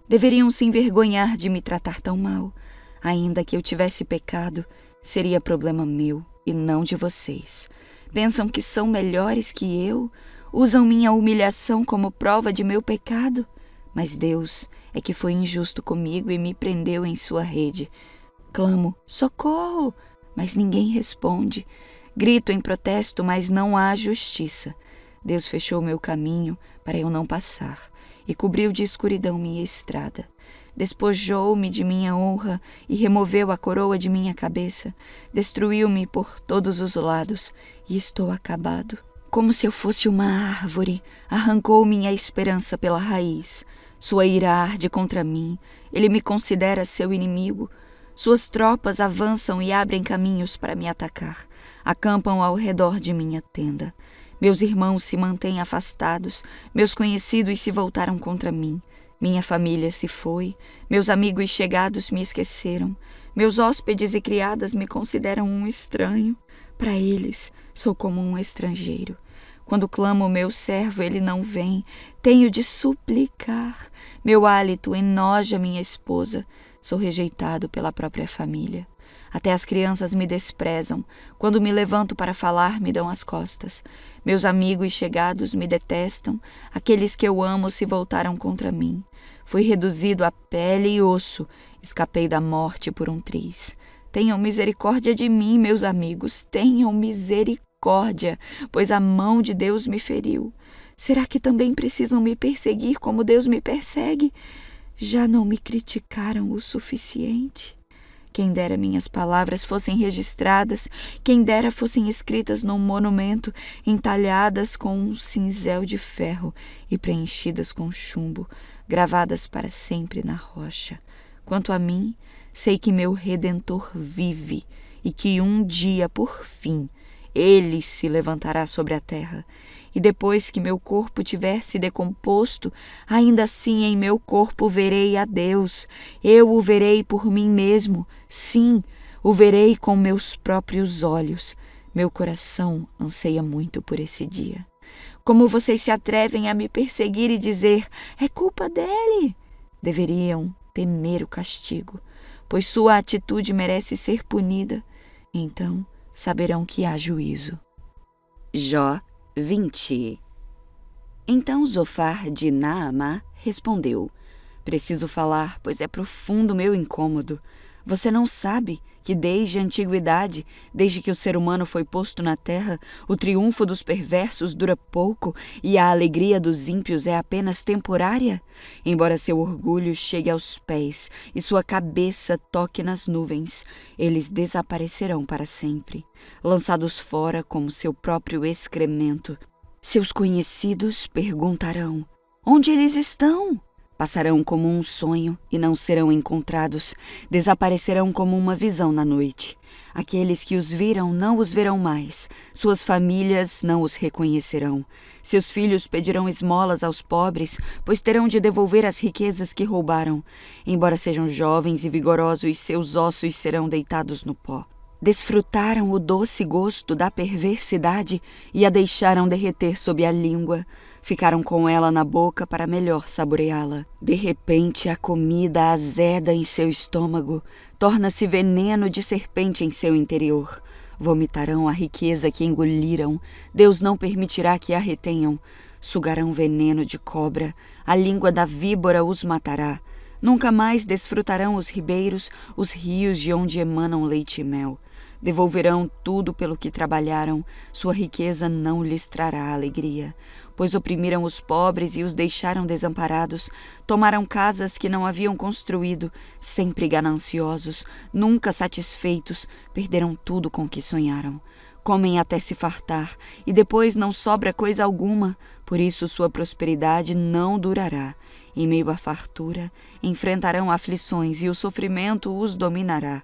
Deveriam se envergonhar de me tratar tão mal. Ainda que eu tivesse pecado, seria problema meu e não de vocês. Pensam que são melhores que eu? Usam minha humilhação como prova de meu pecado? Mas Deus é que foi injusto comigo e me prendeu em sua rede. Clamo: socorro! Mas ninguém responde. Grito em protesto, mas não há justiça. Deus fechou meu caminho para eu não passar e cobriu de escuridão minha estrada. Despojou-me de minha honra e removeu a coroa de minha cabeça. Destruiu-me por todos os lados e estou acabado. Como se eu fosse uma árvore, arrancou minha esperança pela raiz. Sua ira arde contra mim, ele me considera seu inimigo. Suas tropas avançam e abrem caminhos para me atacar. Acampam ao redor de minha tenda. Meus irmãos se mantêm afastados, meus conhecidos se voltaram contra mim. Minha família se foi, meus amigos chegados me esqueceram. Meus hóspedes e criadas me consideram um estranho. Para eles, sou como um estrangeiro. Quando clamo meu servo, ele não vem. Tenho de suplicar. Meu hálito enoja minha esposa. Sou rejeitado pela própria família. Até as crianças me desprezam. Quando me levanto para falar, me dão as costas. Meus amigos chegados me detestam. Aqueles que eu amo se voltaram contra mim. Fui reduzido a pele e osso. Escapei da morte por um triz. Tenham misericórdia de mim, meus amigos. Tenham misericórdia, pois a mão de Deus me feriu. Será que também precisam me perseguir como Deus me persegue? Já não me criticaram o suficiente? Quem dera minhas palavras fossem registradas, quem dera fossem escritas num monumento, entalhadas com um cinzel de ferro e preenchidas com chumbo, gravadas para sempre na rocha. Quanto a mim, sei que meu Redentor vive e que um dia, por fim, ele se levantará sobre a terra. E depois que meu corpo tiver se decomposto, ainda assim em meu corpo verei a Deus. Eu o verei por mim mesmo. Sim, o verei com meus próprios olhos. Meu coração anseia muito por esse dia. Como vocês se atrevem a me perseguir e dizer: é culpa dele? Deveriam temer o castigo, pois sua atitude merece ser punida. Então saberão que há juízo. Jó 20. Então Zofar de Naamá respondeu: preciso falar, pois é profundo o meu incômodo. Você não sabe que desde a antiguidade, desde que o ser humano foi posto na terra, o triunfo dos perversos dura pouco e a alegria dos ímpios é apenas temporária? Embora seu orgulho chegue aos pés e sua cabeça toque nas nuvens, eles desaparecerão para sempre, lançados fora como seu próprio excremento. Seus conhecidos perguntarão: onde eles estão? Passarão como um sonho e não serão encontrados, desaparecerão como uma visão na noite. Aqueles que os viram não os verão mais, suas famílias não os reconhecerão. Seus filhos pedirão esmolas aos pobres, pois terão de devolver as riquezas que roubaram. Embora sejam jovens e vigorosos, seus ossos serão deitados no pó. Desfrutaram o doce gosto da perversidade e a deixaram derreter sob a língua. Ficaram com ela na boca para melhor saboreá-la. De repente, a comida azeda em seu estômago torna-se veneno de serpente em seu interior. Vomitarão a riqueza que engoliram. Deus não permitirá que a retenham. Sugarão veneno de cobra. A língua da víbora os matará. Nunca mais desfrutarão os ribeiros, os rios de onde emanam leite e mel. Devolverão tudo pelo que trabalharam, sua riqueza não lhes trará alegria. Pois oprimiram os pobres e os deixaram desamparados, tomaram casas que não haviam construído, sempre gananciosos, nunca satisfeitos, perderam tudo com que sonharam. comem até se fartar, e depois não sobra coisa alguma, por isso sua prosperidade não durará. Em meio à fartura, enfrentarão aflições e o sofrimento os dominará.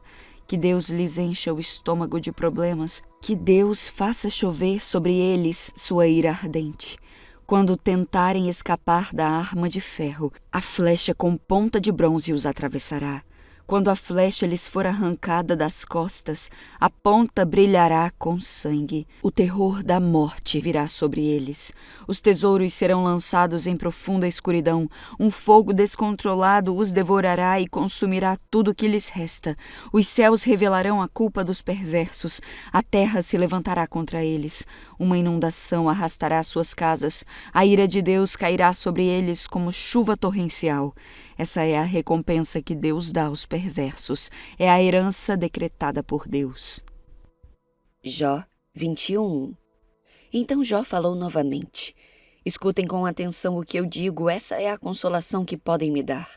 Que Deus lhes encha o estômago de problemas, que Deus faça chover sobre eles sua ira ardente. Quando tentarem escapar da arma de ferro, a flecha com ponta de bronze os atravessará. Quando a flecha lhes for arrancada das costas, a ponta brilhará com sangue. O terror da morte virá sobre eles. Os tesouros serão lançados em profunda escuridão. Um fogo descontrolado os devorará e consumirá tudo o que lhes resta. Os céus revelarão a culpa dos perversos. A terra se levantará contra eles. Uma inundação arrastará suas casas. A ira de Deus cairá sobre eles como chuva torrencial. Essa é a recompensa que Deus dá aos perversos. É a herança decretada por Deus. Jó 21. Então Jó falou novamente. Escutem com atenção o que eu digo, essa é a consolação que podem me dar.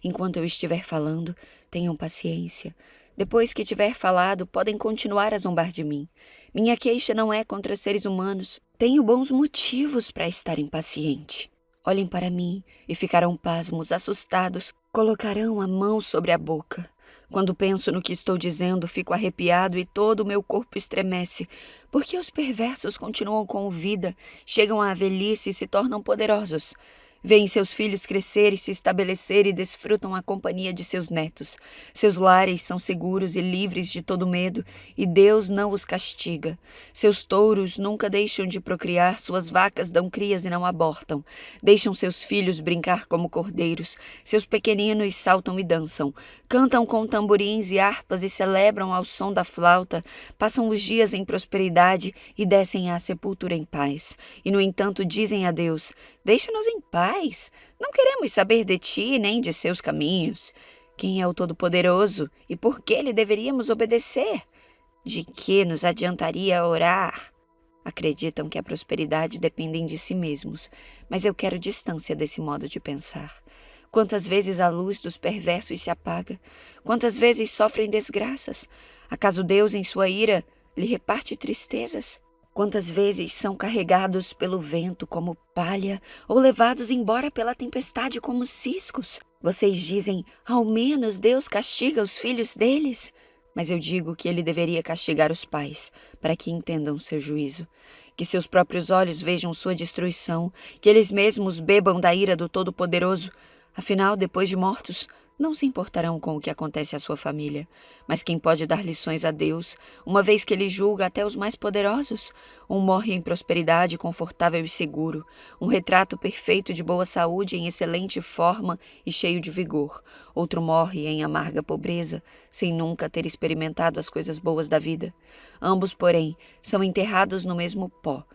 Enquanto eu estiver falando, tenham paciência. Depois que tiver falado, podem continuar a zombar de mim. Minha queixa não é contra seres humanos. Tenho bons motivos para estar impaciente. Olhem para mim e ficarão pasmos, assustados, colocarão a mão sobre a boca. Quando penso no que estou dizendo, fico arrepiado e todo o meu corpo estremece. Porque os perversos continuam com vida, chegam à velhice e se tornam poderosos. Veem seus filhos crescer e se estabelecer e desfrutam a companhia de seus netos. Seus lares são seguros e livres de todo medo, e Deus não os castiga. Seus touros nunca deixam de procriar, suas vacas dão crias e não abortam. Deixam seus filhos brincar como cordeiros, seus pequeninos saltam e dançam. Cantam com tamborins e harpas e celebram ao som da flauta. Passam os dias em prosperidade e descem à sepultura em paz. E, no entanto, dizem a Deus: deixa-nos em paz. Não queremos saber de ti nem de seus caminhos. Quem é o Todo-Poderoso e por que lhe deveríamos obedecer? De que nos adiantaria orar? Acreditam que a prosperidade depende de si mesmos, mas eu quero distância desse modo de pensar. Quantas vezes a luz dos perversos se apaga? Quantas vezes sofrem desgraças? Acaso Deus, em sua ira, lhe reparte tristezas? Quantas vezes são carregados pelo vento como palha ou levados embora pela tempestade como ciscos? Vocês dizem, ao menos Deus castiga os filhos deles? Mas eu digo que ele deveria castigar os pais, para que entendam seu juízo. Que seus próprios olhos vejam sua destruição, que eles mesmos bebam da ira do Todo-Poderoso. Afinal, depois de mortos, não se importarão com o que acontece à sua família. Mas quem pode dar lições a Deus, uma vez que ele julga até os mais poderosos? Um morre em prosperidade, confortável e seguro. Um retrato perfeito de boa saúde, em excelente forma e cheio de vigor. Outro morre em amarga pobreza, sem nunca ter experimentado as coisas boas da vida. Ambos, porém, são enterrados no mesmo pó.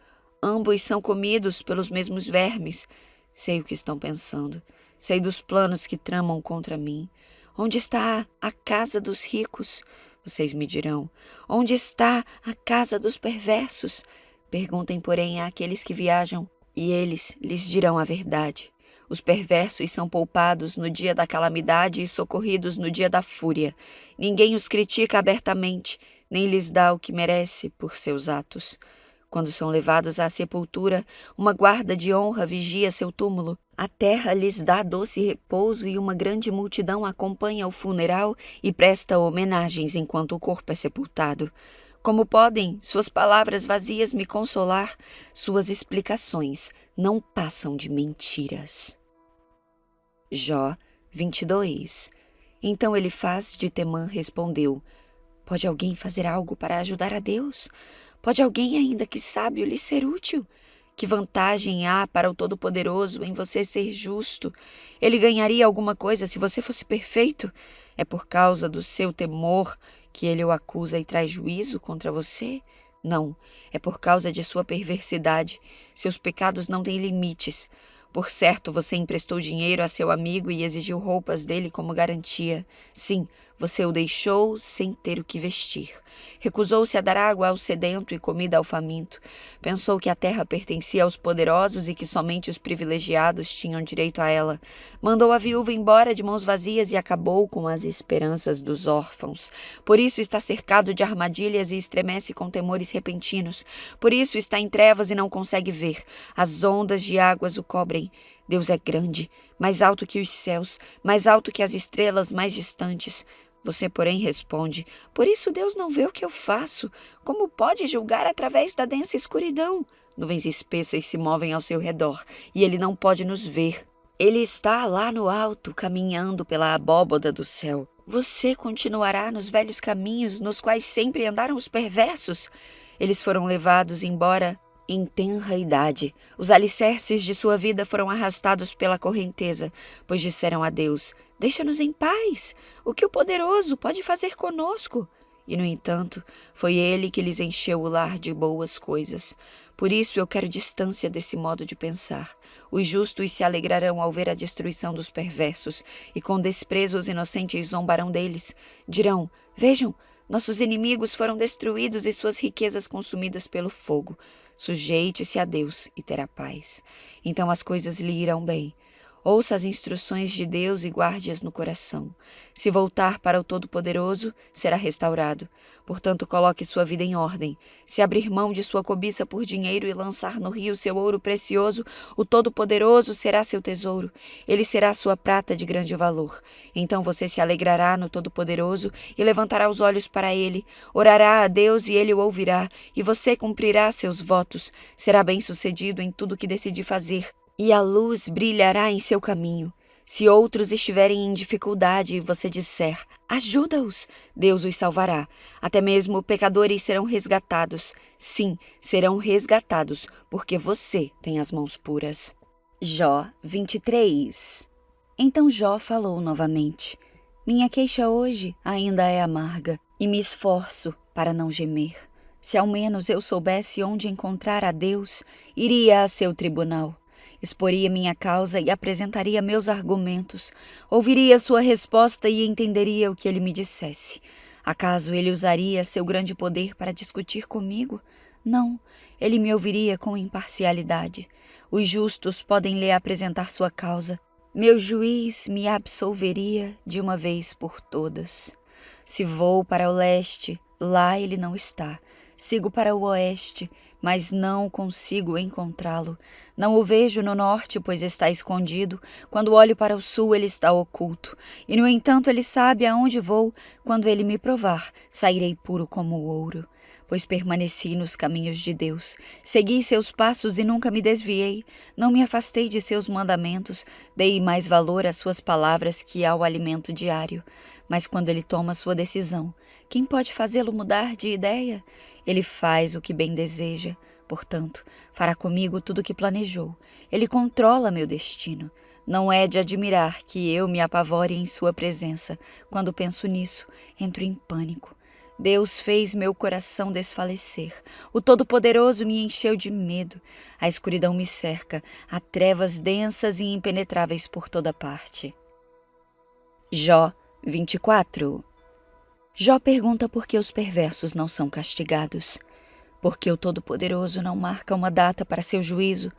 Ambos são comidos pelos mesmos vermes. Sei o que estão pensando. Sei dos planos que tramam contra mim. Onde está a casa dos ricos? Vocês me dirão. Onde está a casa dos perversos? Perguntem, porém, àqueles que viajam, e eles lhes dirão a verdade. Os perversos são poupados no dia da calamidade e socorridos no dia da fúria. Ninguém os critica abertamente, nem lhes dá o que merece por seus atos. Quando são levados à sepultura, uma guarda de honra vigia seu túmulo. A terra lhes dá doce repouso e uma grande multidão acompanha o funeral e presta homenagens enquanto o corpo é sepultado. Como podem suas palavras vazias me consolar? Suas explicações não passam de mentiras. Jó 22. Então Elifaz de Temã respondeu: pode alguém fazer algo para ajudar a Deus? Pode alguém, ainda que sábio, lhe ser útil? Que vantagem há para o Todo-Poderoso em você ser justo? Ele ganharia alguma coisa se você fosse perfeito? É por causa do seu temor que ele o acusa e traz juízo contra você? Não, é por causa de sua perversidade. Seus pecados não têm limites. Por certo, você emprestou dinheiro a seu amigo e exigiu roupas dele como garantia. Sim, Você o deixou sem ter o que vestir. Recusou-se a dar água ao sedento e comida ao faminto. Pensou que a terra pertencia aos poderosos e que somente os privilegiados tinham direito a ela. Mandou a viúva embora de mãos vazias e acabou com as esperanças dos órfãos. Por isso está cercado de armadilhas e estremece com temores repentinos. Por isso está em trevas e não consegue ver. As ondas de águas o cobrem. Deus é grande, mais alto que os céus, mais alto que as estrelas mais distantes. Você, porém, responde: por isso Deus não vê o que eu faço. Como pode julgar através da densa escuridão? Nuvens espessas se movem ao seu redor, e ele não pode nos ver. Ele está lá no alto, caminhando pela abóboda do céu. Você continuará nos velhos caminhos nos quais sempre andaram os perversos? Eles foram levados embora em tenra idade. Os alicerces de sua vida foram arrastados pela correnteza, pois disseram a Deus: deixa-nos em paz. O que o poderoso pode fazer conosco? E, no entanto, foi ele que lhes encheu o lar de boas coisas. Por isso eu quero distância desse modo de pensar. Os justos se alegrarão ao ver a destruição dos perversos, e com desprezo os inocentes zombarão deles. Dirão: vejam, nossos inimigos foram destruídos e suas riquezas consumidas pelo fogo. Sujeite-se a Deus e terá paz. Então as coisas lhe irão bem. Ouça as instruções de Deus e guarde-as no coração. Se voltar para o Todo-Poderoso, será restaurado. Portanto, coloque sua vida em ordem. Se abrir mão de sua cobiça por dinheiro e lançar no rio seu ouro precioso, o Todo-Poderoso será seu tesouro. Ele será sua prata de grande valor. Então você se alegrará no Todo-Poderoso e levantará os olhos para ele. Orará a Deus e ele o ouvirá, e você cumprirá seus votos. Será bem-sucedido em tudo que decidir fazer, e a luz brilhará em seu caminho. Se outros estiverem em dificuldade e você disser: ajuda-os, Deus os salvará. Até mesmo pecadores serão resgatados. Sim, serão resgatados, porque você tem as mãos puras. Jó 23. Então Jó falou novamente: minha queixa hoje ainda é amarga, e me esforço para não gemer. Se ao menos eu soubesse onde encontrar a Deus, iria a seu tribunal. Exporia minha causa e apresentaria meus argumentos. Ouviria sua resposta e entenderia o que ele me dissesse. Acaso ele usaria seu grande poder para discutir comigo? Não, ele me ouviria com imparcialidade. Os justos podem lhe apresentar sua causa. Meu juiz me absolveria de uma vez por todas. Se vou para o leste, lá ele não está. Sigo para o oeste, mas não consigo encontrá-lo. Não o vejo no norte, pois está escondido. Quando olho para o sul, ele está oculto. E, no entanto, ele sabe aonde vou. Quando ele me provar, sairei puro como o ouro. Pois permaneci nos caminhos de Deus. Segui seus passos e nunca me desviei. Não me afastei de seus mandamentos. Dei mais valor às suas palavras que ao alimento diário. Mas quando ele toma sua decisão, quem pode fazê-lo mudar de ideia? Ele faz o que bem deseja. Portanto, fará comigo tudo o que planejou. Ele controla meu destino. Não é de admirar que eu me apavore em sua presença. Quando penso nisso, entro em pânico. Deus fez meu coração desfalecer. O Todo-Poderoso me encheu de medo. A escuridão me cerca. Há trevas densas e impenetráveis por toda parte. Jó 24. Jó pergunta por que os perversos não são castigados. Porque o Todo-Poderoso não marca uma data para seu juízo?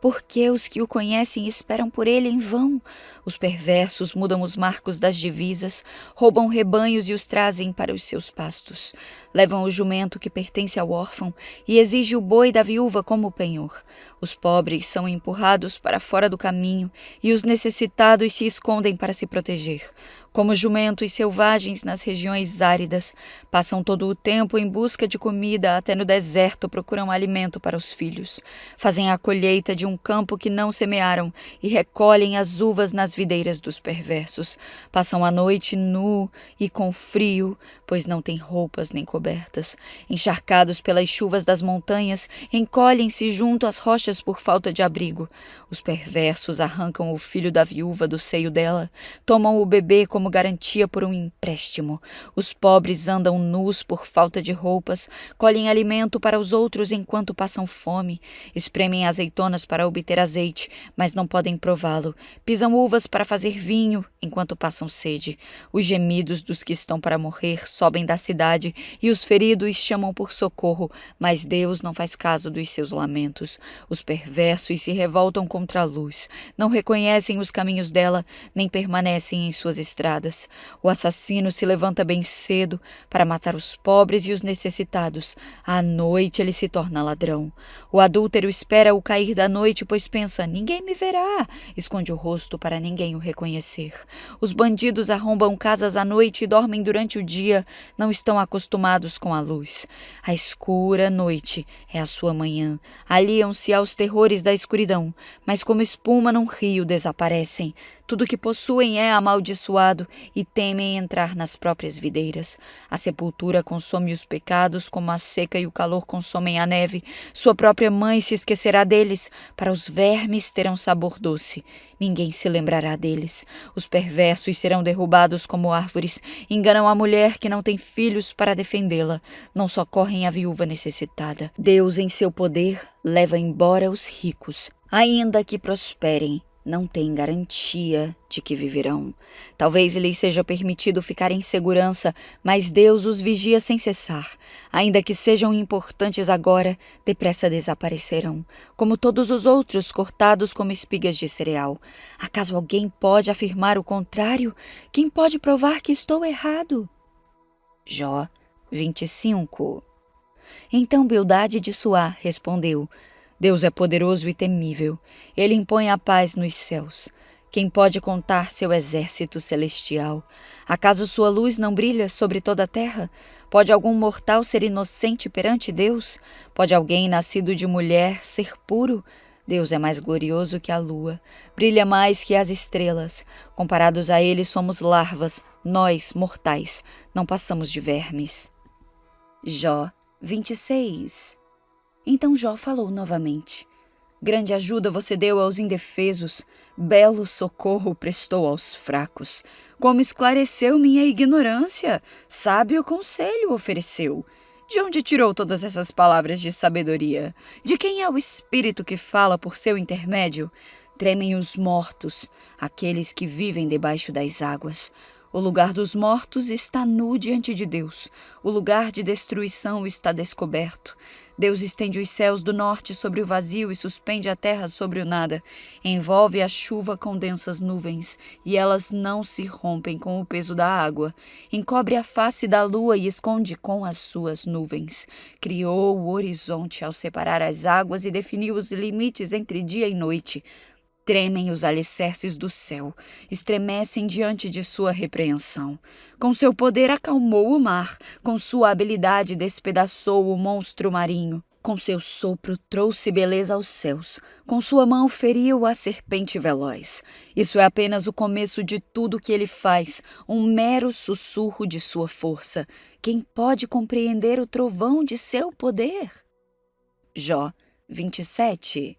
Porque os que o conhecem esperam por ele em vão? Os perversos mudam os marcos das divisas, roubam rebanhos e os trazem para os seus pastos. Levam o jumento que pertence ao órfão e exige o boi da viúva como penhor. Os pobres são empurrados para fora do caminho e os necessitados se escondem para se proteger. Como jumentos selvagens nas regiões áridas, passam todo o tempo em busca de comida, até no deserto procuram alimento para os filhos. Fazem a colheita de um campo que não semearam e recolhem as uvas nas videiras dos perversos. Passam a noite nu e com frio, pois não têm roupas nem cobertas. Encharcados pelas chuvas das montanhas, encolhem-se junto às rochas angústias por falta de abrigo. Os perversos arrancam o filho da viúva do seio dela, tomam o bebê como garantia por um empréstimo. Os pobres andam nus por falta de roupas, colhem alimento para os outros enquanto passam fome, espremem azeitonas para obter azeite, mas não podem prová-lo, pisam uvas para fazer vinho enquanto passam sede. Os gemidos dos que estão para morrer sobem da cidade e os feridos chamam por socorro, mas Deus não faz caso dos seus lamentos. Os perversos se revoltam contra a luz, não reconhecem os caminhos dela, nem permanecem em suas estradas. O assassino se levanta bem cedo para matar os pobres e os necessitados. À noite ele se torna ladrão. O adúltero espera o cair da noite, pois pensa, ninguém me verá. Esconde o rosto para ninguém o reconhecer. Os bandidos arrombam casas à noite e dormem durante o dia, não estão acostumados com a luz. A escura noite é a sua manhã. Aliam-se aos terrores da escuridão, mas como espuma num rio desaparecem. Tudo que possuem é amaldiçoado e temem entrar nas próprias videiras. A sepultura consome os pecados como a seca e o calor consomem a neve. Sua própria mãe se esquecerá deles. Para os vermes terão sabor doce. Ninguém se lembrará deles. Os perversos serão derrubados como árvores. Enganam a mulher que não tem filhos para defendê-la. Não socorrem a viúva necessitada. Deus, em seu poder, leva embora os ricos, ainda que prosperem. Não têm garantia de que viverão. Talvez lhes seja permitido ficar em segurança, mas Deus os vigia sem cessar. Ainda que sejam importantes agora, depressa desaparecerão, como todos os outros, cortados como espigas de cereal. Acaso alguém pode afirmar o contrário? Quem pode provar que estou errado? Jó 25. Então Bildade de Suá respondeu: Deus é poderoso e temível. Ele impõe a paz nos céus. Quem pode contar seu exército celestial? Acaso sua luz não brilha sobre toda a terra? Pode algum mortal ser inocente perante Deus? Pode alguém nascido de mulher ser puro? Deus é mais glorioso que a lua, brilha mais que as estrelas. Comparados a ele somos larvas, nós, mortais, não passamos de vermes. Jó 26. Então Jó falou novamente. Grande ajuda você deu aos indefesos, belo socorro prestou aos fracos. Como esclareceu minha ignorância, sábio conselho ofereceu. De onde tirou todas essas palavras de sabedoria? De quem é o espírito que fala por seu intermédio? Tremem os mortos, aqueles que vivem debaixo das águas. O lugar dos mortos está nu diante de Deus. O lugar de destruição está descoberto. Deus estende os céus do norte sobre o vazio e suspende a terra sobre o nada. Envolve a chuva com densas nuvens, e elas não se rompem com o peso da água. Encobre a face da lua e esconde com as suas nuvens. Criou o horizonte ao separar as águas e definiu os limites entre dia e noite. Tremem os alicerces do céu, estremecem diante de sua repreensão. Com seu poder acalmou o mar, com sua habilidade despedaçou o monstro marinho. Com seu sopro trouxe beleza aos céus, com sua mão feriu a serpente veloz. Isso é apenas o começo de tudo que ele faz, um mero sussurro de sua força. Quem pode compreender o trovão de seu poder? Jó 27.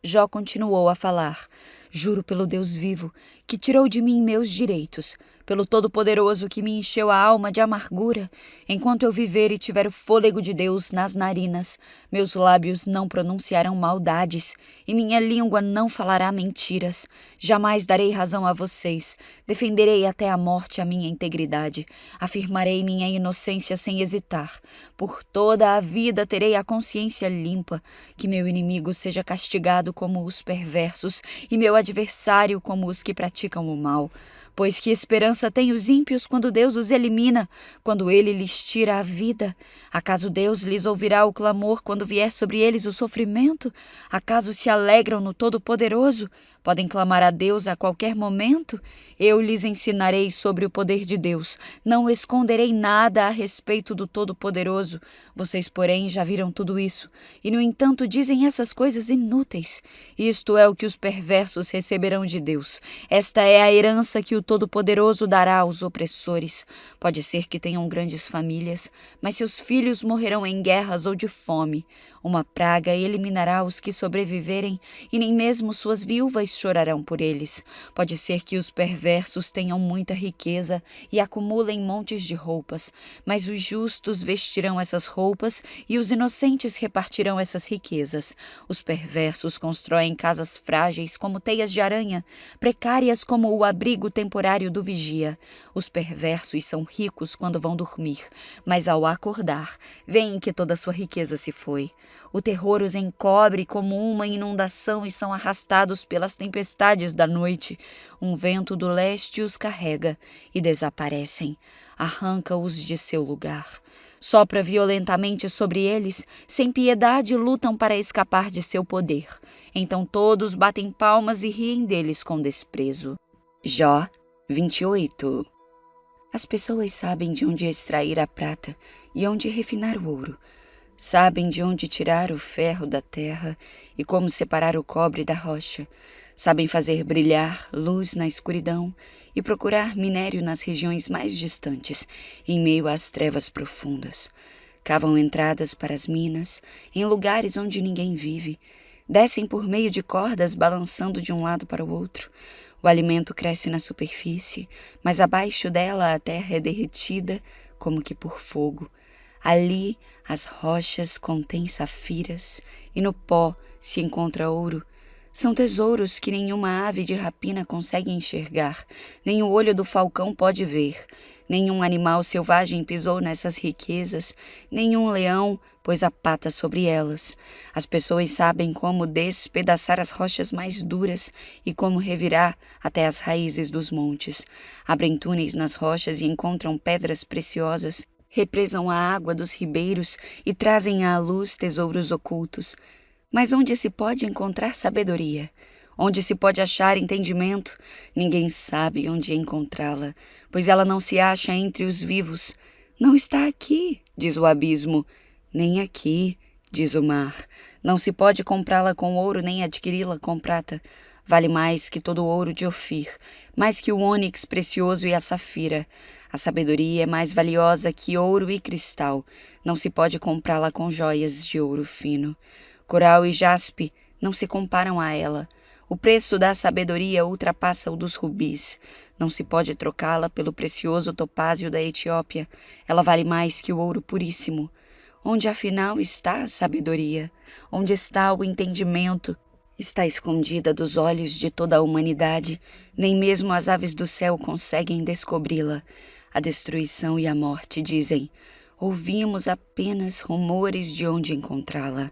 Jó continuou a falar. Juro pelo Deus vivo, que tirou de mim meus direitos, pelo Todo-Poderoso que me encheu a alma de amargura. Enquanto eu viver e tiver o fôlego de Deus nas narinas, meus lábios não pronunciarão maldades e minha língua não falará mentiras. Jamais darei razão a vocês, defenderei até a morte a minha integridade, afirmarei minha inocência sem hesitar. Por toda a vida terei a consciência limpa, que meu inimigo seja castigado como os perversos e meu adversário como os que praticam o mal. Pois que esperança têm os ímpios quando Deus os elimina, quando ele lhes tira a vida? Acaso Deus lhes ouvirá o clamor quando vier sobre eles o sofrimento? Acaso se alegram no Todo-Poderoso? Podem clamar a Deus a qualquer momento? Eu lhes ensinarei sobre o poder de Deus. Não esconderei nada a respeito do Todo-Poderoso. Vocês, porém, já viram tudo isso. E, no entanto, dizem essas coisas inúteis. Isto é o que os perversos receberão de Deus. Esta é a herança que o Todo-Poderoso dará aos opressores. Pode ser que tenham grandes famílias, mas seus filhos morrerão em guerras ou de fome. Uma praga eliminará os que sobreviverem, e nem mesmo suas viúvas chorarão por eles. Pode ser que os perversos tenham muita riqueza e acumulem montes de roupas, mas os justos vestirão essas roupas e os inocentes repartirão essas riquezas. Os perversos constroem casas frágeis como teias de aranha, precárias como o abrigo temporário do vigia. Os perversos são ricos quando vão dormir, mas ao acordar, veem que toda sua riqueza se foi. O terror os encobre como uma inundação e são arrastados pelas tempestades da noite. Um vento do leste os carrega e desaparecem, arranca-os de seu lugar. Sopra violentamente sobre eles, sem piedade lutam para escapar de seu poder. Então todos batem palmas e riem deles com desprezo. Jó 28. As pessoas sabem de onde extrair a prata e onde refinar o ouro. Sabem de onde tirar o ferro da terra e como separar o cobre da rocha. Sabem fazer brilhar luz na escuridão e procurar minério nas regiões mais distantes, em meio às trevas profundas. Cavam entradas para as minas, em lugares onde ninguém vive. Descem por meio de cordas, balançando de um lado para o outro. O alimento cresce na superfície, mas abaixo dela a terra é derretida como que por fogo. Ali as rochas contêm safiras e no pó se encontra ouro. São tesouros que nenhuma ave de rapina consegue enxergar, nem o olho do falcão pode ver. Nenhum animal selvagem pisou nessas riquezas, nenhum leão pôs a pata sobre elas. As pessoas sabem como despedaçar as rochas mais duras e como revirar até as raízes dos montes. Abrem túneis nas rochas e encontram pedras preciosas. Represam a água dos ribeiros e trazem à luz tesouros ocultos. Mas onde se pode encontrar sabedoria? Onde se pode achar entendimento? Ninguém sabe onde encontrá-la, pois ela não se acha entre os vivos. Não está aqui, diz o abismo, nem aqui, diz o mar. Não se pode comprá-la com ouro nem adquiri-la com prata. Vale mais que todo o ouro de Ofir, mais que o ônix precioso e a safira. A sabedoria é mais valiosa que ouro e cristal. Não se pode comprá-la com joias de ouro fino. Coral e jaspe não se comparam a ela. O preço da sabedoria ultrapassa o dos rubis. Não se pode trocá-la pelo precioso topázio da Etiópia. Ela vale mais que o ouro puríssimo. Onde afinal está a sabedoria? Onde está o entendimento? Está escondida dos olhos de toda a humanidade. Nem mesmo as aves do céu conseguem descobri-la. A destruição e a morte dizem: ouvimos apenas rumores de onde encontrá-la.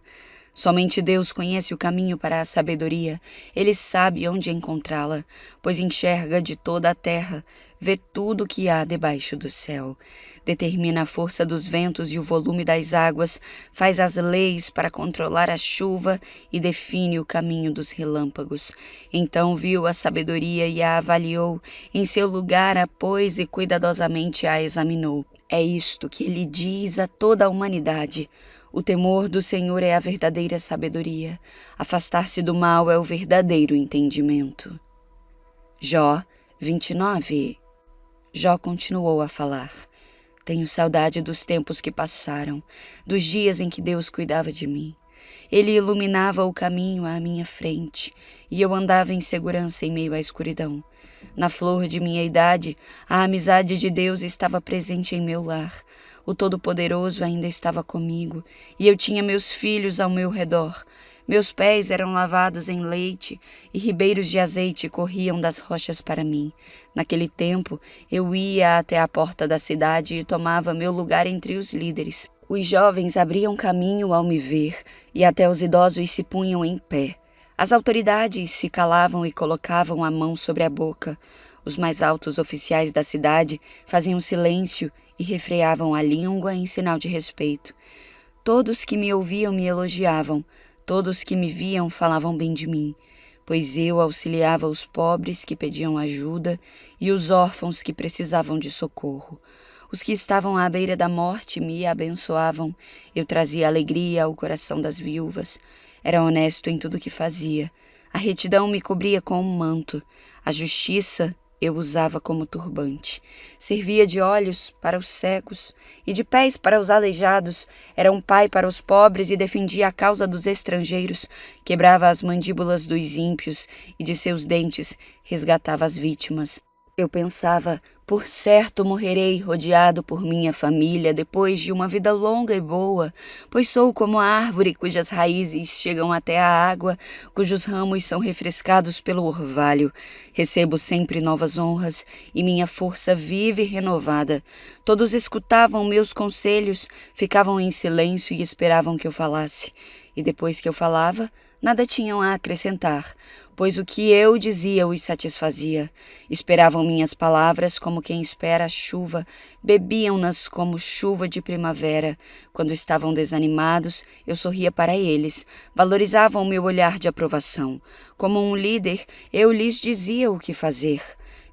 Somente Deus conhece o caminho para a sabedoria. Ele sabe onde encontrá-la, pois enxerga de toda a terra, vê tudo o que há debaixo do céu. Determina a força dos ventos e o volume das águas, faz as leis para controlar a chuva e define o caminho dos relâmpagos. Então viu a sabedoria e a avaliou, em seu lugar a pôs e cuidadosamente a examinou. É isto que ele diz a toda a humanidade: o temor do Senhor é a verdadeira sabedoria. Afastar-se do mal é o verdadeiro entendimento. Jó 29. Jó continuou a falar. Tenho saudade dos tempos que passaram, dos dias em que Deus cuidava de mim. Ele iluminava o caminho à minha frente, e eu andava em segurança em meio à escuridão. Na flor de minha idade, a amizade de Deus estava presente em meu lar. O Todo-Poderoso ainda estava comigo, e eu tinha meus filhos ao meu redor. Meus pés eram lavados em leite, e ribeiros de azeite corriam das rochas para mim. Naquele tempo, eu ia até a porta da cidade e tomava meu lugar entre os líderes. Os jovens abriam caminho ao me ver, e até os idosos se punham em pé. As autoridades se calavam e colocavam a mão sobre a boca. Os mais altos oficiais da cidade faziam silêncio e refreavam a língua em sinal de respeito. Todos que me ouviam me elogiavam, todos que me viam falavam bem de mim, pois eu auxiliava os pobres que pediam ajuda e os órfãos que precisavam de socorro. Os que estavam à beira da morte me abençoavam, eu trazia alegria ao coração das viúvas. Era honesto em tudo que fazia. A retidão me cobria com um manto, a justiça eu usava como turbante. Servia de olhos para os cegos e de pés para os aleijados. Era um pai para os pobres e defendia a causa dos estrangeiros. Quebrava as mandíbulas dos ímpios e de seus dentes resgatava as vítimas. Eu pensava, por certo morrerei rodeado por minha família depois de uma vida longa e boa, pois sou como a árvore cujas raízes chegam até a água, cujos ramos são refrescados pelo orvalho. Recebo sempre novas honras e minha força vive renovada. Todos escutavam meus conselhos, ficavam em silêncio e esperavam que eu falasse. E depois que eu falava, nada tinham a acrescentar, pois o que eu dizia os satisfazia. Esperavam minhas palavras como quem espera a chuva, bebiam-nas como chuva de primavera. Quando estavam desanimados, eu sorria para eles, valorizavam o meu olhar de aprovação. Como um líder, eu lhes dizia o que fazer.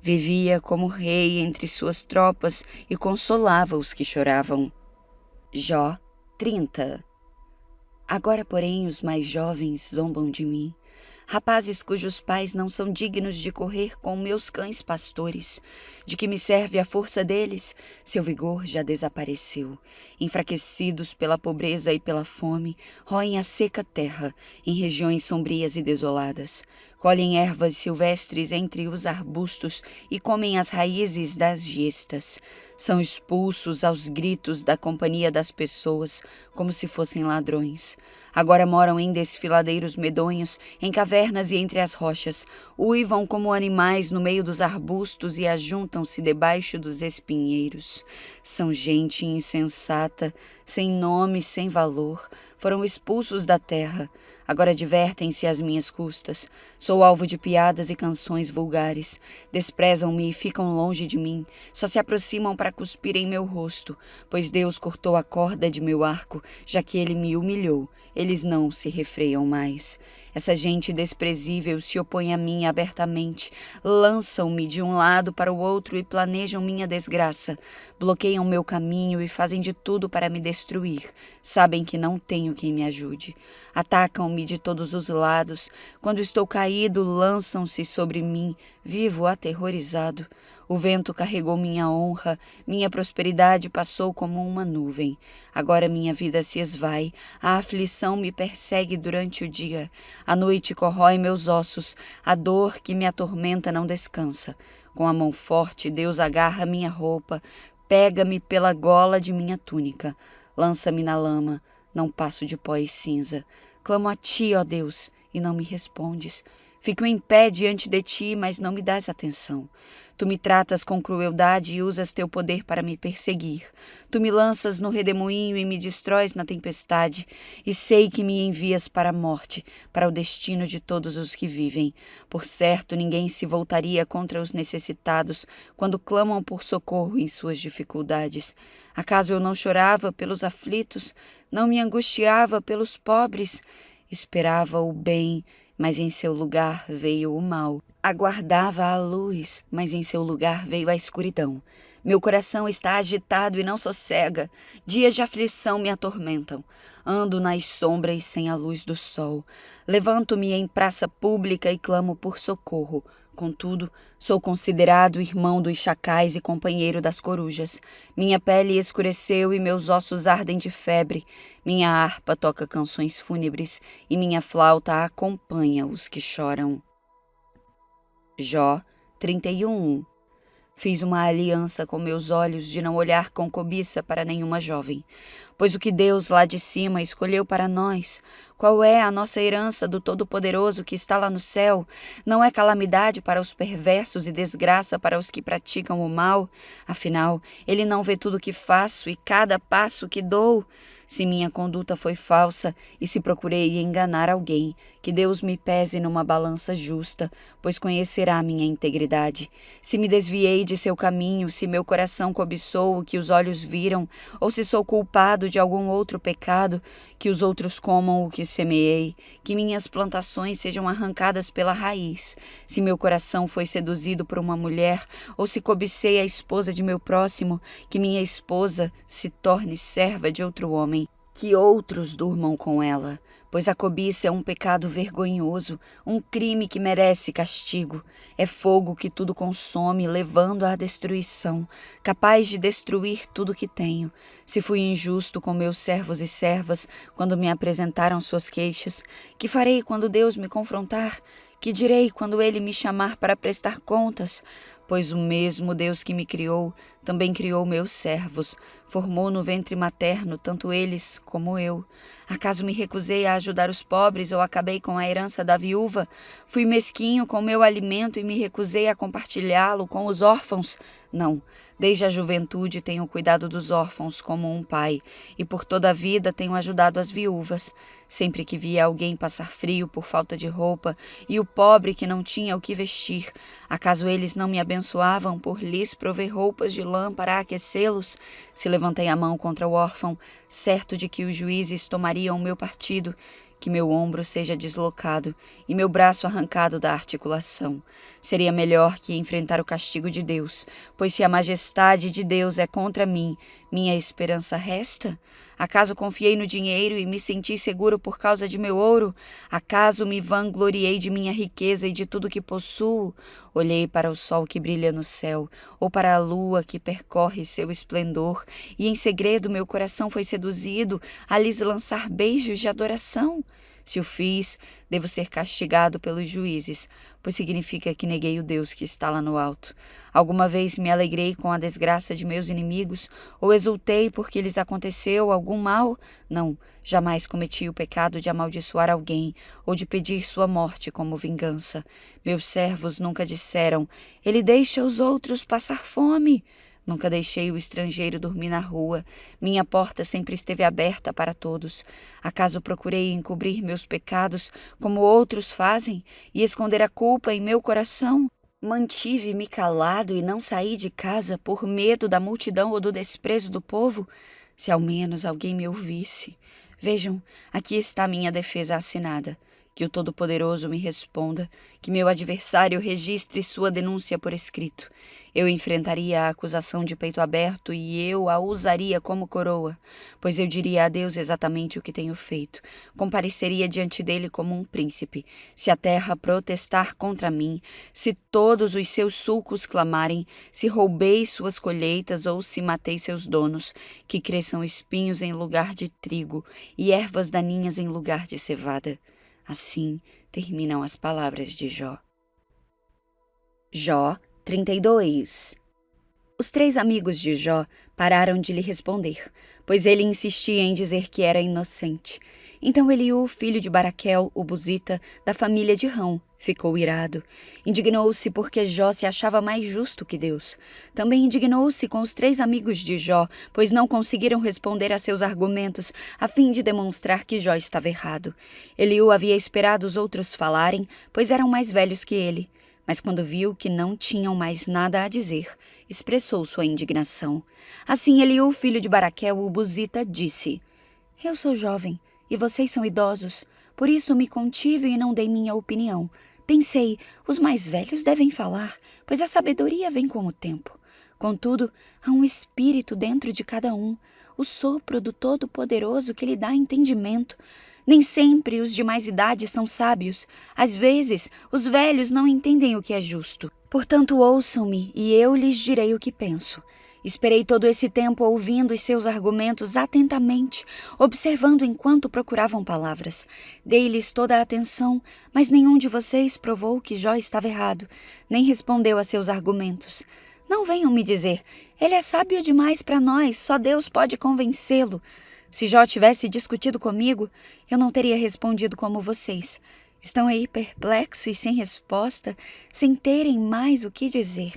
Vivia como rei entre suas tropas e consolava os que choravam. Jó 30. Agora, porém, os mais jovens zombam de mim, rapazes cujos pais não são dignos de correr com meus cães pastores. De que me serve a força deles? Seu vigor já desapareceu. Enfraquecidos pela pobreza e pela fome, roem a seca terra, em regiões sombrias e desoladas. Colhem ervas silvestres entre os arbustos e comem as raízes das gestas. São expulsos aos gritos da companhia das pessoas, como se fossem ladrões. Agora moram em desfiladeiros medonhos, em cavernas e entre as rochas. Uivam como animais no meio dos arbustos e ajuntam-se debaixo dos espinheiros. São gente insensata, sem nome, sem valor. Foram expulsos da terra. Agora divertem-se às minhas custas. Sou alvo de piadas e canções vulgares. Desprezam-me e ficam longe de mim. Só se aproximam para cuspir em meu rosto, pois Deus cortou a corda de meu arco, já que ele me humilhou. Eles não se refreiam mais. Essa gente desprezível se opõe a mim abertamente. Lançam-me de um lado para o outro e planejam minha desgraça. Bloqueiam meu caminho e fazem de tudo para me destruir. Sabem que não tenho quem me ajude. Atacam-me de todos os lados. Quando estou caído, lançam-se sobre mim, vivo aterrorizado. O vento carregou minha honra, minha prosperidade passou como uma nuvem. Agora minha vida se esvai, a aflição me persegue durante o dia. A noite corrói meus ossos, a dor que me atormenta não descansa. Com a mão forte, Deus agarra minha roupa, pega-me pela gola de minha túnica, lança-me na lama, não passo de pó e cinza. Clamo a ti, ó Deus, e não me respondes. Fico em pé diante de ti, mas não me dás atenção. Tu me tratas com crueldade e usas teu poder para me perseguir. Tu me lanças no redemoinho e me destróis na tempestade. E sei que me envias para a morte, para o destino de todos os que vivem. Por certo, ninguém se voltaria contra os necessitados quando clamam por socorro em suas dificuldades. Acaso eu não chorava pelos aflitos? Não me angustiava pelos pobres? Esperava o bem, mas em seu lugar veio o mal. Aguardava a luz, mas em seu lugar veio a escuridão. Meu coração está agitado e não sossega. Dias de aflição me atormentam. Ando nas sombras sem a luz do sol. Levanto-me em praça pública e clamo por socorro. Contudo, sou considerado irmão dos chacais e companheiro das corujas. Minha pele escureceu e meus ossos ardem de febre. Minha harpa toca canções fúnebres e minha flauta acompanha os que choram. Jó 31. Fiz uma aliança com meus olhos de não olhar com cobiça para nenhuma jovem. Pois o que Deus lá de cima escolheu para nós, qual é a nossa herança do Todo-Poderoso que está lá no céu? Não é calamidade para os perversos e desgraça para os que praticam o mal? Afinal, Ele não vê tudo o que faço e cada passo que dou? Se minha conduta foi falsa e se procurei enganar alguém, que Deus me pese numa balança justa, pois conhecerá minha integridade. Se me desviei de seu caminho, se meu coração cobiçou o que os olhos viram, ou se sou culpado de algum outro pecado, que os outros comam o que semeei, que minhas plantações sejam arrancadas pela raiz. Se meu coração foi seduzido por uma mulher, ou se cobicei a esposa de meu próximo, que minha esposa se torne serva de outro homem. Que outros durmam com ela, pois a cobiça é um pecado vergonhoso, um crime que merece castigo. É fogo que tudo consome, levando à destruição, capaz de destruir tudo que tenho. Se fui injusto com meus servos e servas quando me apresentaram suas queixas, que farei quando Deus me confrontar? Que direi quando ele me chamar para prestar contas? Pois o mesmo Deus que me criou também criou meus servos, formou no ventre materno tanto eles como eu. Acaso me recusei a ajudar os pobres ou acabei com a herança da viúva? Fui mesquinho com meu alimento e me recusei a compartilhá-lo com os órfãos? Não, desde a juventude tenho cuidado dos órfãos como um pai, e por toda a vida tenho ajudado as viúvas. Sempre que via alguém passar frio por falta de roupa, e o pobre que não tinha o que vestir, acaso eles não me abençoavam por lhes prover roupas de lã para aquecê-los? Se levantei a mão contra o órfão, certo de que os juízes tomariam o meu partido, que meu ombro seja deslocado e meu braço arrancado da articulação. Seria melhor que enfrentar o castigo de Deus, pois se a majestade de Deus é contra mim, minha esperança resta? Acaso confiei no dinheiro e me senti seguro por causa de meu ouro? Acaso me vangloriei de minha riqueza e de tudo que possuo? Olhei para o sol que brilha no céu, ou para a lua que percorre seu esplendor, e em segredo meu coração foi seduzido a lhes lançar beijos de adoração? Se o fiz, devo ser castigado pelos juízes, pois significa que neguei o Deus que está lá no alto. Alguma vez me alegrei com a desgraça de meus inimigos, ou exultei porque lhes aconteceu algum mal? Não, jamais cometi o pecado de amaldiçoar alguém, ou de pedir sua morte como vingança. Meus servos nunca disseram, ele deixa os outros passar fome. Nunca deixei o estrangeiro dormir na rua. Minha porta sempre esteve aberta para todos. Acaso procurei encobrir meus pecados como outros fazem e esconder a culpa em meu coração? Mantive-me calado e não saí de casa por medo da multidão ou do desprezo do povo? Se ao menos alguém me ouvisse. Vejam, aqui está minha defesa assinada. Que o Todo-Poderoso me responda, que meu adversário registre sua denúncia por escrito. Eu enfrentaria a acusação de peito aberto e eu a usaria como coroa, pois eu diria a Deus exatamente o que tenho feito. Compareceria diante dele como um príncipe. Se a terra protestar contra mim, se todos os seus sulcos clamarem, se roubei suas colheitas ou se matei seus donos, que cresçam espinhos em lugar de trigo e ervas daninhas em lugar de cevada. Assim terminam as palavras de Jó. Jó 32. Os 3 amigos de Jó pararam de lhe responder, pois ele insistia em dizer que era inocente. Então Eliú, filho de Baraquel, o buzita, da família de Rão, ficou irado. Indignou-se porque Jó se achava mais justo que Deus. Também indignou-se com os 3 amigos de Jó, pois não conseguiram responder a seus argumentos, a fim de demonstrar que Jó estava errado. Eliú havia esperado os outros falarem, pois eram mais velhos que ele. Mas quando viu que não tinham mais nada a dizer, expressou sua indignação. Assim Eliú, filho de Baraquel, o buzita, disse: Eu sou jovem, e vocês são idosos, por isso me contive e não dei minha opinião. Pensei, os mais velhos devem falar, pois a sabedoria vem com o tempo. Contudo, há um espírito dentro de cada um, o sopro do Todo-Poderoso que lhe dá entendimento. Nem sempre os de mais idade são sábios. Às vezes, os velhos não entendem o que é justo. Portanto, ouçam-me e eu lhes direi o que penso. Esperei todo esse tempo ouvindo os seus argumentos atentamente, observando enquanto procuravam palavras. Dei-lhes toda a atenção, mas nenhum de vocês provou que Jó estava errado, nem respondeu a seus argumentos. Não venham me dizer, ele é sábio demais para nós, só Deus pode convencê-lo. Se Jó tivesse discutido comigo, eu não teria respondido como vocês. Estão aí perplexos e sem resposta, sem terem mais o que dizer.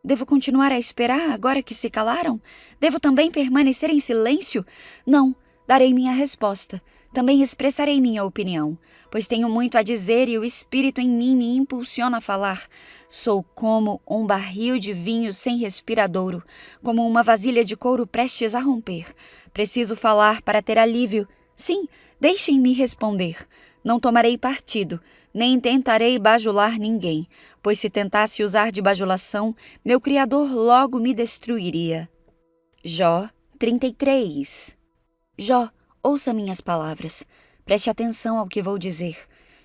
Devo continuar a esperar agora que se calaram? Devo também permanecer em silêncio? Não, darei minha resposta. Também expressarei minha opinião, pois tenho muito a dizer e o Espírito em mim me impulsiona a falar. Sou como um barril de vinho sem respiradouro, como uma vasilha de couro prestes a romper. Preciso falar para ter alívio. Sim, deixem-me responder. Não tomarei partido, nem tentarei bajular ninguém, pois se tentasse usar de bajulação, meu Criador logo me destruiria. Jó 33. Jó, ouça minhas palavras. Preste atenção ao que vou dizer.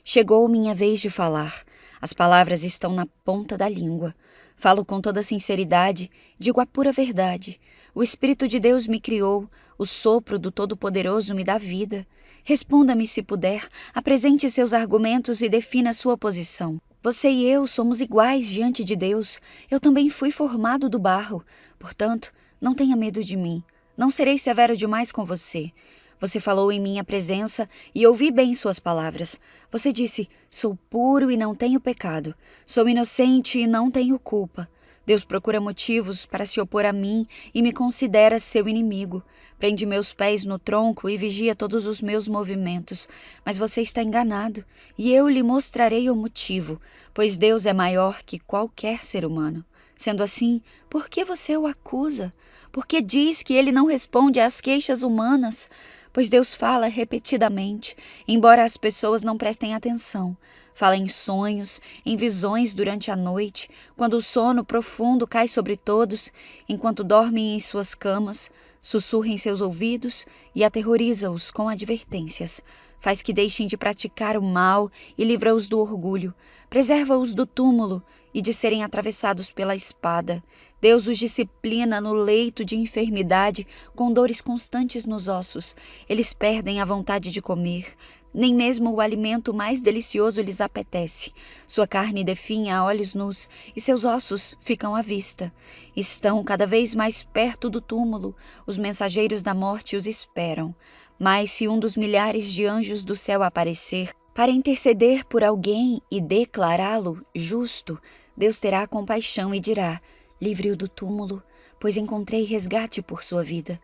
Chegou minha vez de falar. As palavras estão na ponta da língua. Falo com toda sinceridade, digo a pura verdade. O Espírito de Deus me criou, o sopro do Todo-Poderoso me dá vida. Responda-me se puder, apresente seus argumentos e defina sua posição. Você e eu somos iguais diante de Deus. Eu também fui formado do barro. Portanto, não tenha medo de mim. Não serei severo demais com você. Você falou em minha presença e ouvi bem suas palavras. Você disse, sou puro e não tenho pecado. Sou inocente e não tenho culpa. Deus procura motivos para se opor a mim e me considera seu inimigo. Prende meus pés no tronco e vigia todos os meus movimentos. Mas você está enganado, e eu lhe mostrarei o motivo, pois Deus é maior que qualquer ser humano. Sendo assim, por que você o acusa? Por que diz que ele não responde às queixas humanas? Pois Deus fala repetidamente, embora as pessoas não prestem atenção. Fala em sonhos, em visões durante a noite, quando o sono profundo cai sobre todos, enquanto dormem em suas camas, sussurra em seus ouvidos e aterroriza-os com advertências. Faz que deixem de praticar o mal e livra-os do orgulho. Preserva-os do túmulo e de serem atravessados pela espada. Deus os disciplina no leito de enfermidade, com dores constantes nos ossos. Eles perdem a vontade de comer. Nem mesmo o alimento mais delicioso lhes apetece. Sua carne definha a olhos nus e seus ossos ficam à vista. Estão cada vez mais perto do túmulo. Os mensageiros da morte os esperam. Mas se um dos milhares de anjos do céu aparecer para interceder por alguém e declará-lo justo, Deus terá compaixão e dirá, livre-o do túmulo, pois encontrei resgate por sua vida.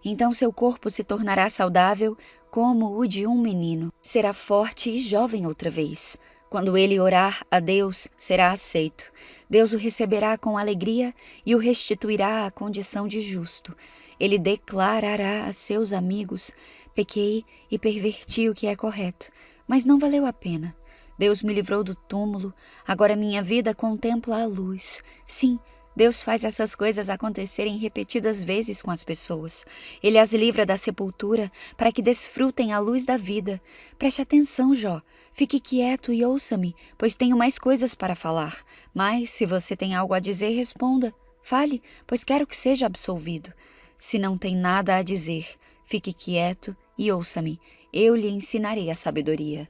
Então seu corpo se tornará saudável como o de um menino. Será forte e jovem outra vez. Quando ele orar a Deus, será aceito. Deus o receberá com alegria e o restituirá à condição de justo. Ele declarará a seus amigos, pequei e perverti o que é correto, mas não valeu a pena. Deus me livrou do túmulo, agora minha vida contempla a luz. Sim, Deus faz essas coisas acontecerem repetidas vezes com as pessoas. Ele as livra da sepultura para que desfrutem a luz da vida. Preste atenção, Jó. Fique quieto e ouça-me, pois tenho mais coisas para falar. Mas, se você tem algo a dizer, responda. Fale, pois quero que seja absolvido. Se não tem nada a dizer, fique quieto e ouça-me. Eu lhe ensinarei a sabedoria.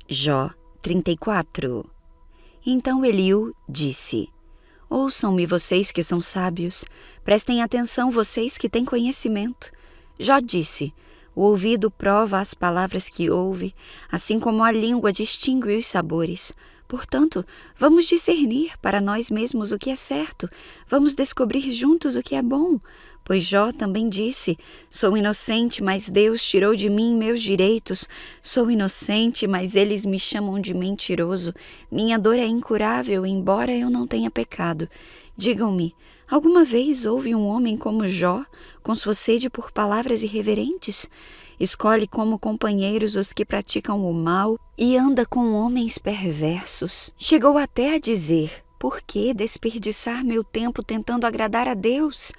Jó 34. Então Eliú disse: ouçam-me vocês que são sábios, prestem atenção vocês que têm conhecimento. Jó disse: o ouvido prova as palavras que ouve, assim como a língua distingue os sabores. Portanto, vamos discernir para nós mesmos o que é certo, vamos descobrir juntos o que é bom. Pois Jó também disse, sou inocente, mas Deus tirou de mim meus direitos. Sou inocente, mas eles me chamam de mentiroso. Minha dor é incurável, embora eu não tenha pecado. Digam-me, alguma vez houve um homem como Jó, com sua sede por palavras irreverentes? Escolhe como companheiros os que praticam o mal e anda com homens perversos. Chegou até a dizer, por que desperdiçar meu tempo tentando agradar a Deus?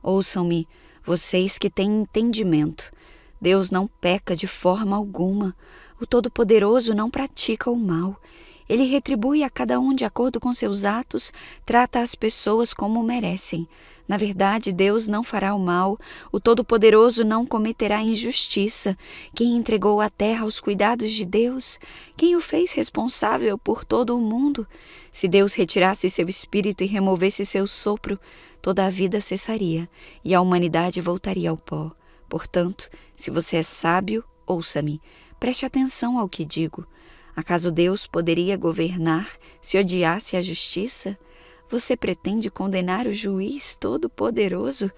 Ouçam-me, vocês que têm entendimento. Deus não peca de forma alguma. O Todo-Poderoso não pratica o mal. Ele retribui a cada um de acordo com seus atos, trata as pessoas como merecem. Na verdade, Deus não fará o mal, o Todo-Poderoso não cometerá injustiça. Quem entregou a terra aos cuidados de Deus? Quem o fez responsável por todo o mundo? Se Deus retirasse seu espírito e removesse seu sopro, toda a vida cessaria e a humanidade voltaria ao pó. Portanto, se você é sábio, ouça-me, preste atenção ao que digo. Acaso Deus poderia governar se odiasse a justiça? Você pretende condenar o juiz todo-poderoso?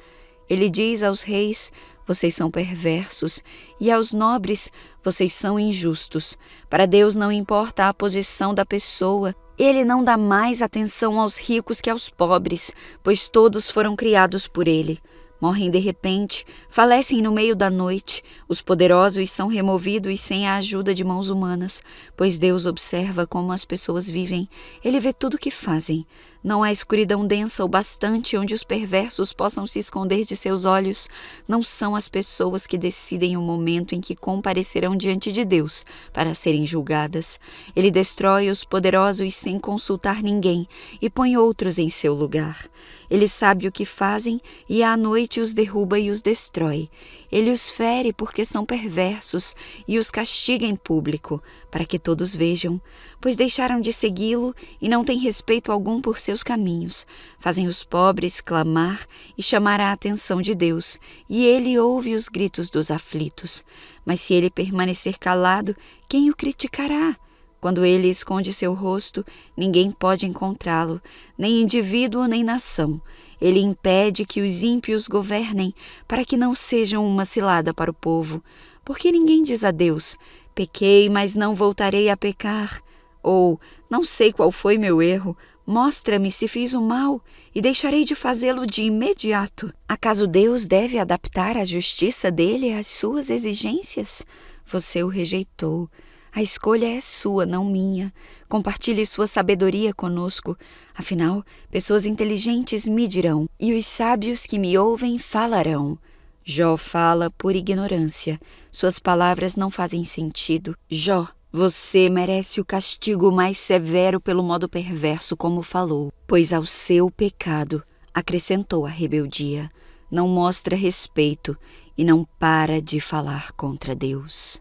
Ele diz aos reis, vocês são perversos, e aos nobres, vocês são injustos. Para Deus não importa a posição da pessoa. Ele não dá mais atenção aos ricos que aos pobres, pois todos foram criados por ele. Morrem de repente, falecem no meio da noite. Os poderosos são removidos sem a ajuda de mãos humanas, pois Deus observa como as pessoas vivem. Ele vê tudo o que fazem. Não há escuridão densa o bastante onde os perversos possam se esconder de seus olhos. Não são as pessoas que decidem o momento em que comparecerão diante de Deus para serem julgadas. Ele destrói os poderosos sem consultar ninguém e põe outros em seu lugar. Ele sabe o que fazem e à noite os derruba e os destrói. Ele os fere porque são perversos e os castiga em público, para que todos vejam, pois deixaram de segui-lo e não têm respeito algum por seus caminhos. Fazem os pobres clamar e chamar a atenção de Deus, e ele ouve os gritos dos aflitos. Mas se ele permanecer calado, quem o criticará? Quando ele esconde seu rosto, ninguém pode encontrá-lo, nem indivíduo nem nação. Ele impede que os ímpios governem, para que não sejam uma cilada para o povo. Porque ninguém diz a Deus: pequei, mas não voltarei a pecar. Ou, não sei qual foi meu erro, mostra-me se fiz o mal, e deixarei de fazê-lo de imediato. Acaso Deus deve adaptar a justiça dele às suas exigências? Você o rejeitou. A escolha é sua, não minha. Compartilhe sua sabedoria conosco. Afinal, pessoas inteligentes me dirão, e os sábios que me ouvem falarão. Jó fala por ignorância. Suas palavras não fazem sentido. Jó, você merece o castigo mais severo pelo modo perverso como falou, pois ao seu pecado acrescentou a rebeldia. Não mostra respeito e não para de falar contra Deus.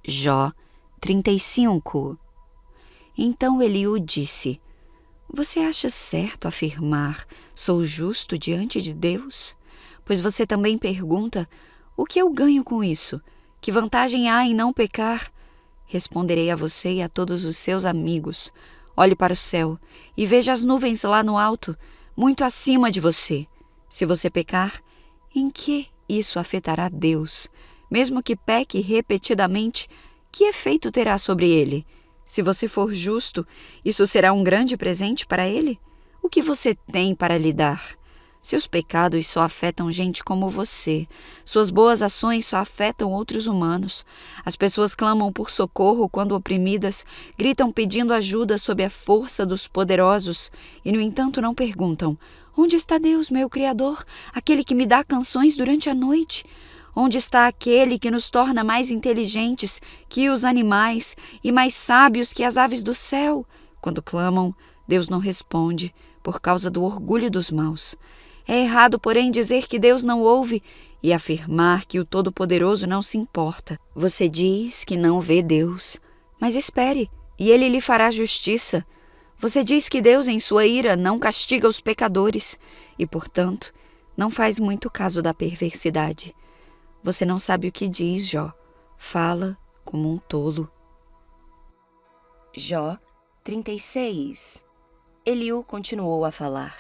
Jó 35. Então Eliú disse: Você acha certo afirmar, sou justo diante de Deus? Pois você também pergunta, o que eu ganho com isso? Que vantagem há em não pecar? Responderei a você e a todos os seus amigos. Olhe para o céu e veja as nuvens lá no alto, muito acima de você. Se você pecar, em que isso afetará Deus? Mesmo que peque repetidamente, que efeito terá sobre ele? Se você for justo, isso será um grande presente para ele? O que você tem para lhe dar? Seus pecados só afetam gente como você. Suas boas ações só afetam outros humanos. As pessoas clamam por socorro quando oprimidas, gritam pedindo ajuda sob a força dos poderosos e, no entanto, não perguntam: onde está Deus, meu Criador, aquele que me dá canções durante a noite? Onde está aquele que nos torna mais inteligentes que os animais e mais sábios que as aves do céu? Quando clamam, Deus não responde, por causa do orgulho dos maus. É errado, porém, dizer que Deus não ouve e afirmar que o Todo-Poderoso não se importa. Você diz que não vê Deus, mas espere, e Ele lhe fará justiça. Você diz que Deus, em sua ira, não castiga os pecadores e, portanto, não faz muito caso da perversidade. Você não sabe o que diz, Jó. Fala como um tolo. Jó 36. Eliú continuou a falar.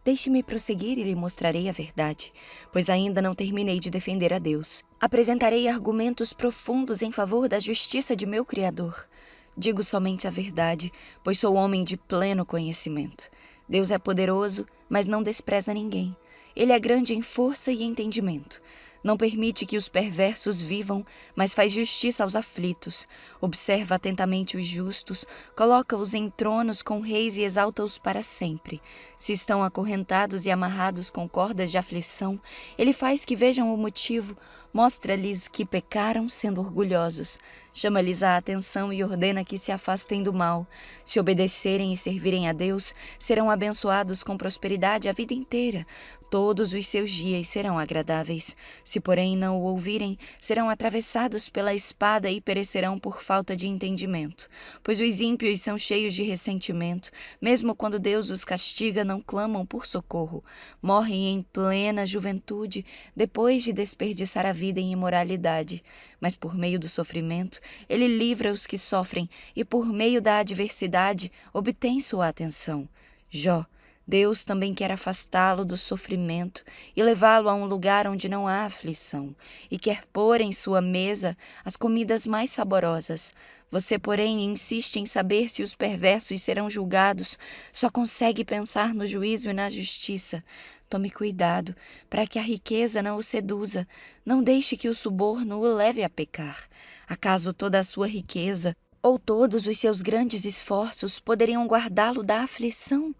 Deixe-me prosseguir e lhe mostrarei a verdade, pois ainda não terminei de defender a Deus. Apresentarei argumentos profundos em favor da justiça de meu Criador. Digo somente a verdade, pois sou homem de pleno conhecimento. Deus é poderoso, mas não despreza ninguém. Ele é grande em força e entendimento. Não permite que os perversos vivam, mas faz justiça aos aflitos. Observa atentamente os justos, coloca-os em tronos com reis e exalta-os para sempre. Se estão acorrentados e amarrados com cordas de aflição, ele faz que vejam o motivo, mostra-lhes que pecaram sendo orgulhosos. Chama-lhes a atenção e ordena que se afastem do mal. Se obedecerem e servirem a Deus, serão abençoados com prosperidade a vida inteira. Todos os seus dias serão agradáveis. Se, porém, não o ouvirem, serão atravessados pela espada e perecerão por falta de entendimento. Pois os ímpios são cheios de ressentimento. Mesmo quando Deus os castiga, não clamam por socorro. Morrem em plena juventude, depois de desperdiçar a vida em imoralidade. Mas por meio do sofrimento, ele livra os que sofrem e por meio da adversidade obtém sua atenção. Jó, Deus também quer afastá-lo do sofrimento e levá-lo a um lugar onde não há aflição, e quer pôr em sua mesa as comidas mais saborosas. Você, porém, insiste em saber se os perversos serão julgados, só consegue pensar no juízo e na justiça. Tome cuidado para que a riqueza não o seduza, não deixe que o suborno o leve a pecar. Acaso toda a sua riqueza Ou todos os seus grandes esforços poderiam guardá-lo da aflição?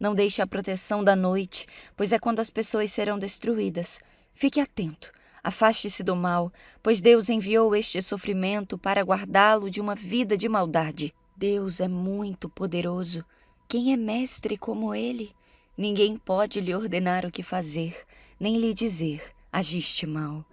Não deixe a proteção da noite, pois é quando as pessoas serão destruídas. Fique atento, afaste-se do mal, pois Deus enviou este sofrimento para guardá-lo de uma vida de maldade. Deus é muito poderoso. Quem é mestre como Ele? Ninguém pode lhe ordenar o que fazer, nem lhe dizer, agiste mal.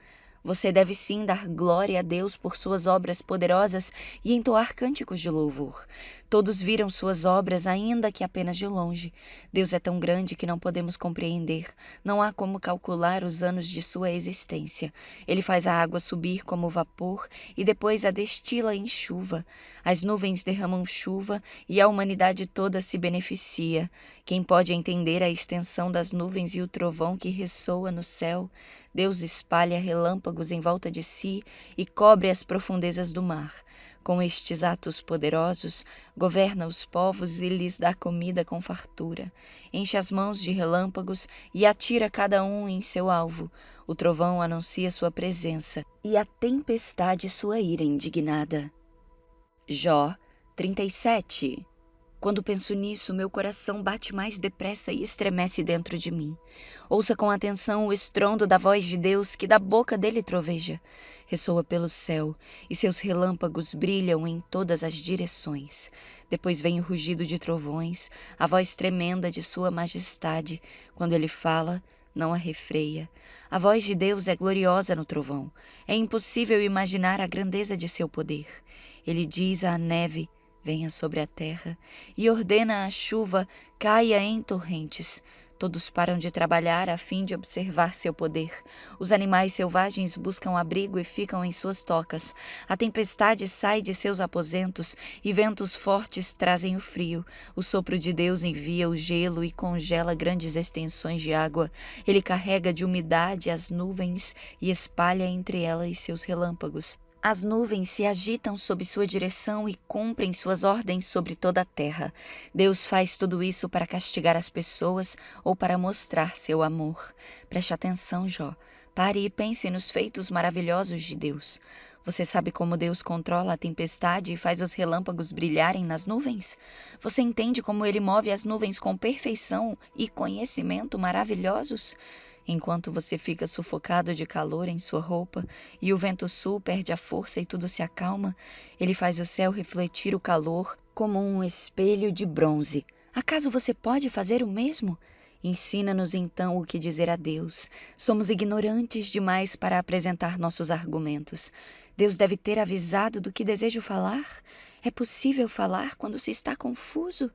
Você deve sim dar glória a Deus por suas obras poderosas e entoar cânticos de louvor. Todos viram suas obras, ainda que apenas de longe. Deus é tão grande que não podemos compreender. Não há como calcular os anos de sua existência. Ele faz a água subir como vapor e depois a destila em chuva. As nuvens derramam chuva e a humanidade toda se beneficia. Quem pode entender a extensão das nuvens e o trovão que ressoa no céu? Deus espalha relâmpagos em volta de si e cobre as profundezas do mar. Com estes atos poderosos, governa os povos e lhes dá comida com fartura. Enche as mãos de relâmpagos e atira cada um em seu alvo. O trovão anuncia sua presença e a tempestade sua ira indignada. Jó 37. Quando penso nisso, meu coração bate mais depressa e estremece dentro de mim. Ouça com atenção o estrondo da voz de Deus que da boca dele troveja. Ressoa pelo céu e seus relâmpagos brilham em todas as direções. Depois vem o rugido de trovões, a voz tremenda de sua majestade. Quando ele fala, não a refreia. A voz de Deus é gloriosa no trovão. É impossível imaginar a grandeza de seu poder. Ele diz à neve: venha sobre a terra, e ordena a chuva caia em torrentes. Todos param de trabalhar a fim de observar seu poder. Os animais selvagens buscam abrigo e ficam em suas tocas. A tempestade sai de seus aposentos e ventos fortes trazem o frio. O sopro de Deus envia o gelo e congela grandes extensões de água. Ele carrega de umidade as nuvens e espalha entre elas seus relâmpagos. As nuvens se agitam sob sua direção e cumprem suas ordens sobre toda a terra. Deus faz tudo isso para castigar as pessoas ou para mostrar seu amor. Preste atenção, Jó. Pare e pense nos feitos maravilhosos de Deus. Você sabe como Deus controla a tempestade e faz os relâmpagos brilharem nas nuvens? Você entende como Ele move as nuvens com perfeição e conhecimento maravilhosos? Enquanto você fica sufocado de calor em sua roupa e o vento sul perde a força e tudo se acalma, ele faz o céu refletir o calor como um espelho de bronze. Acaso você pode fazer o mesmo? Ensina-nos então o que dizer a Deus. Somos ignorantes demais para apresentar nossos argumentos. Deus deve ter avisado do que desejo falar? É possível falar quando se está confuso?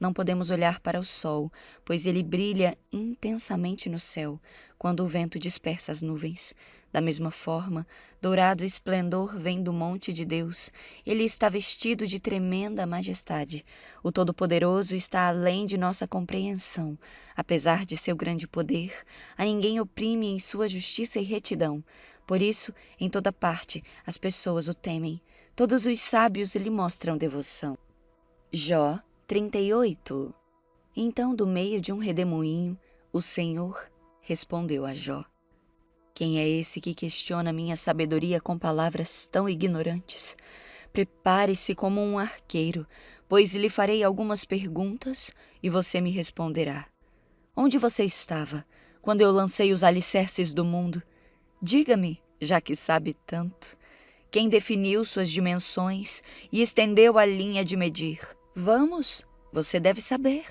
Não podemos olhar para o sol, pois ele brilha intensamente no céu, quando o vento dispersa as nuvens. Da mesma forma, dourado esplendor vem do monte de Deus. Ele está vestido de tremenda majestade. O Todo-Poderoso está além de nossa compreensão. Apesar de seu grande poder, a ninguém oprime em sua justiça e retidão. Por isso, em toda parte, as pessoas o temem. Todos os sábios lhe mostram devoção. Jó 38. Então, do meio de um redemoinho, o Senhor respondeu a Jó: quem é esse que questiona minha sabedoria com palavras tão ignorantes? Prepare-se como um arqueiro, pois lhe farei algumas perguntas e você me responderá. Onde você estava quando eu lancei os alicerces do mundo? Diga-me, já que sabe tanto. Quem definiu suas dimensões e estendeu a linha de medir? Vamos, você deve saber.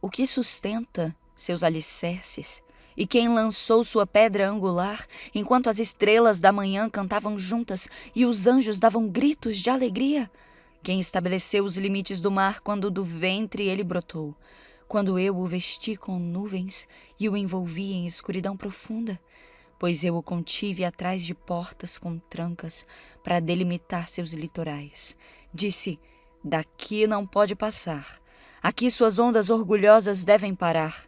O que sustenta seus alicerces? E quem lançou sua pedra angular, enquanto as estrelas da manhã cantavam juntas e os anjos davam gritos de alegria? Quem estabeleceu os limites do mar quando do ventre ele brotou? Quando eu o vesti com nuvens e o envolvi em escuridão profunda? Pois eu o contive atrás de portas com trancas para delimitar seus litorais. Disse: daqui não pode passar. Aqui suas ondas orgulhosas devem parar.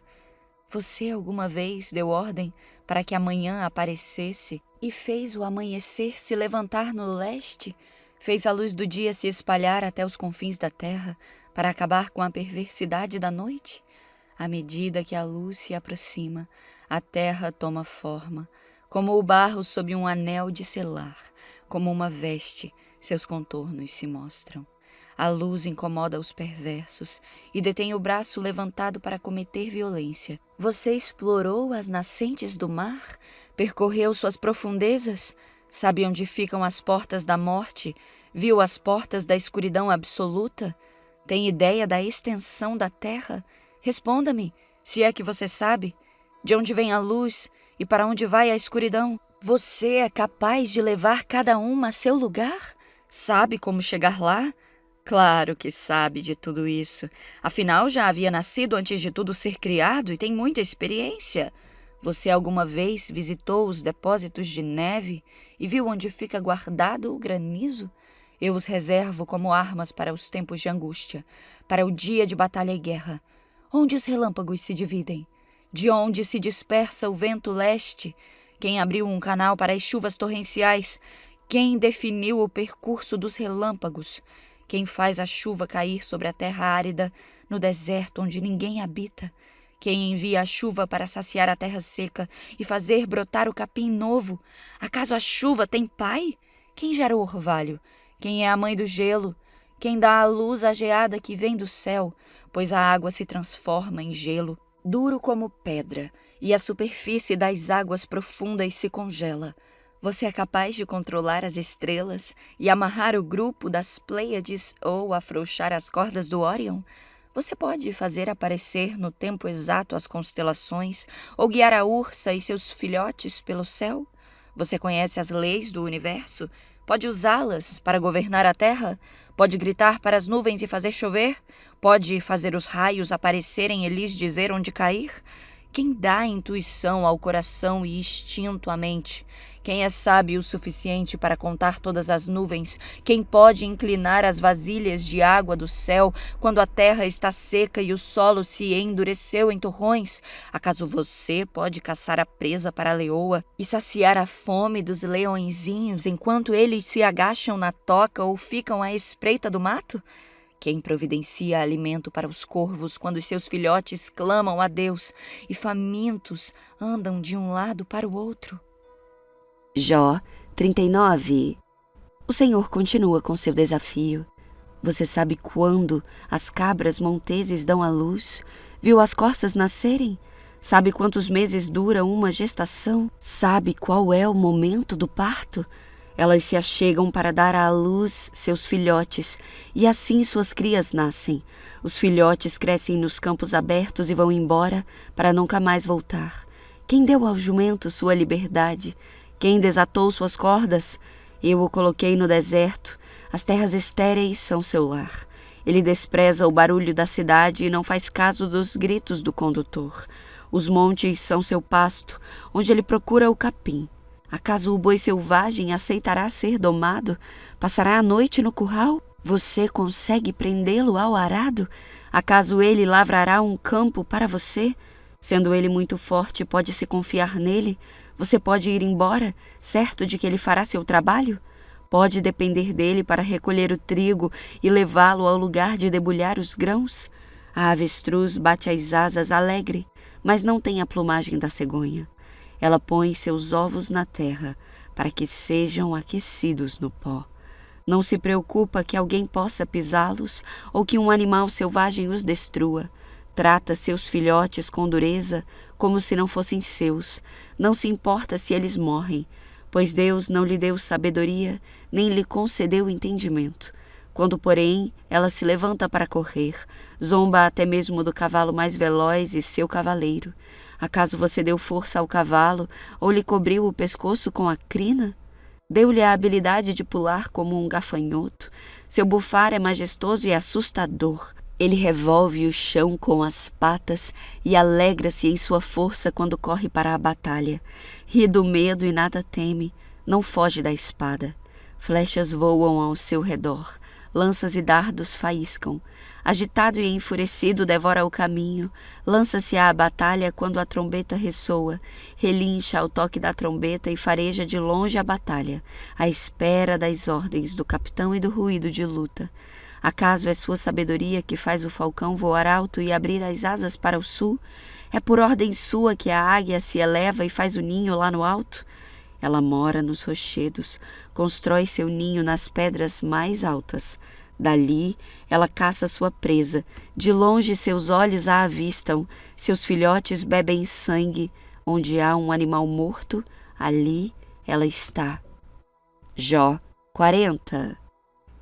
Você alguma vez deu ordem para que a manhã aparecesse e fez o amanhecer se levantar no leste? Fez a luz do dia se espalhar até os confins da terra para acabar com a perversidade da noite? À medida que a luz se aproxima, a terra toma forma, como o barro sob um anel de selar, como uma veste, seus contornos se mostram. A luz incomoda os perversos e detém o braço levantado para cometer violência. Você explorou as nascentes do mar? Percorreu suas profundezas? Sabe onde ficam as portas da morte? Viu as portas da escuridão absoluta? Tem ideia da extensão da terra? Responda-me, se é que você sabe. De onde vem a luz e para onde vai a escuridão? Você é capaz de levar cada uma a seu lugar? Sabe como chegar lá? Claro que sabe de tudo isso. Afinal, já havia nascido antes de tudo ser criado e tem muita experiência. Você alguma vez visitou os depósitos de neve e viu onde fica guardado o granizo? Eu os reservo como armas para os tempos de angústia, para o dia de batalha e guerra. Onde os relâmpagos se dividem? De onde se dispersa o vento leste? Quem abriu um canal para as chuvas torrenciais? Quem definiu o percurso dos relâmpagos? Quem faz a chuva cair sobre a terra árida, no deserto onde ninguém habita? Quem envia a chuva para saciar a terra seca e fazer brotar o capim novo? Acaso a chuva tem pai? Quem gera o orvalho? Quem é a mãe do gelo? Quem dá a luz à geada que vem do céu? Pois a água se transforma em gelo, duro como pedra, e a superfície das águas profundas se congela. Você é capaz de controlar as estrelas e amarrar o grupo das Pleiades ou afrouxar as cordas do Órion? Você pode fazer aparecer no tempo exato as constelações ou guiar a ursa e seus filhotes pelo céu? Você conhece as leis do universo? Pode usá-las para governar a terra? Pode gritar para as nuvens e fazer chover? Pode fazer os raios aparecerem e lhes dizer onde cair? Quem dá intuição ao coração e instinto à mente? Quem é sábio o suficiente para contar todas as nuvens? Quem pode inclinar as vasilhas de água do céu quando a terra está seca e o solo se endureceu em torrões? Acaso você pode caçar a presa para a leoa e saciar a fome dos leõezinhos enquanto eles se agacham na toca ou ficam à espreita do mato? Quem providencia alimento para os corvos quando seus filhotes clamam a Deus e famintos andam de um lado para o outro? Jó 39. O Senhor continua com seu desafio. Você sabe quando as cabras monteses dão à luz? Viu as corças nascerem? Sabe quantos meses dura uma gestação? Sabe qual é o momento do parto? Elas se achegam para dar à luz seus filhotes, e assim suas crias nascem. Os filhotes crescem nos campos abertos e vão embora para nunca mais voltar. Quem deu ao jumento sua liberdade? Quem desatou suas cordas? Eu o coloquei no deserto. As terras estéreis são seu lar. Ele despreza o barulho da cidade e não faz caso dos gritos do condutor. Os montes são seu pasto, onde ele procura o capim. Acaso o boi selvagem aceitará ser domado? Passará a noite no curral? Você consegue prendê-lo ao arado? Acaso ele lavrará um campo para você? Sendo ele muito forte, pode-se confiar nele? Você pode ir embora, certo de que ele fará seu trabalho? Pode depender dele para recolher o trigo e levá-lo ao lugar de debulhar os grãos? A avestruz bate as asas alegre, mas não tem a plumagem da cegonha. Ela põe seus ovos na terra, para que sejam aquecidos no pó. Não se preocupa que alguém possa pisá-los ou que um animal selvagem os destrua. Trata seus filhotes com dureza, como se não fossem seus. Não se importa se eles morrem, pois Deus não lhe deu sabedoria, nem lhe concedeu entendimento. Quando, porém, ela se levanta para correr, zomba até mesmo do cavalo mais veloz e seu cavaleiro. Acaso você deu força ao cavalo ou lhe cobriu o pescoço com a crina? Deu-lhe a habilidade de pular como um gafanhoto. Seu bufar é majestoso e assustador. Ele revolve o chão com as patas e alegra-se em sua força quando corre para a batalha. Ri do medo e nada teme, não foge da espada. Flechas voam ao seu redor, lanças e dardos faiscam. Agitado e enfurecido, devora o caminho, lança-se à batalha quando a trombeta ressoa, relincha ao toque da trombeta e fareja de longe a batalha, à espera das ordens do capitão e do ruído de luta. Acaso é sua sabedoria que faz o falcão voar alto e abrir as asas para o sul? É por ordem sua que a águia se eleva e faz o ninho lá no alto? Ela mora nos rochedos, constrói seu ninho nas pedras mais altas. Dali, ela caça sua presa. De longe seus olhos a avistam. Seus filhotes bebem sangue. Onde há um animal morto, ali ela está. Jó 40.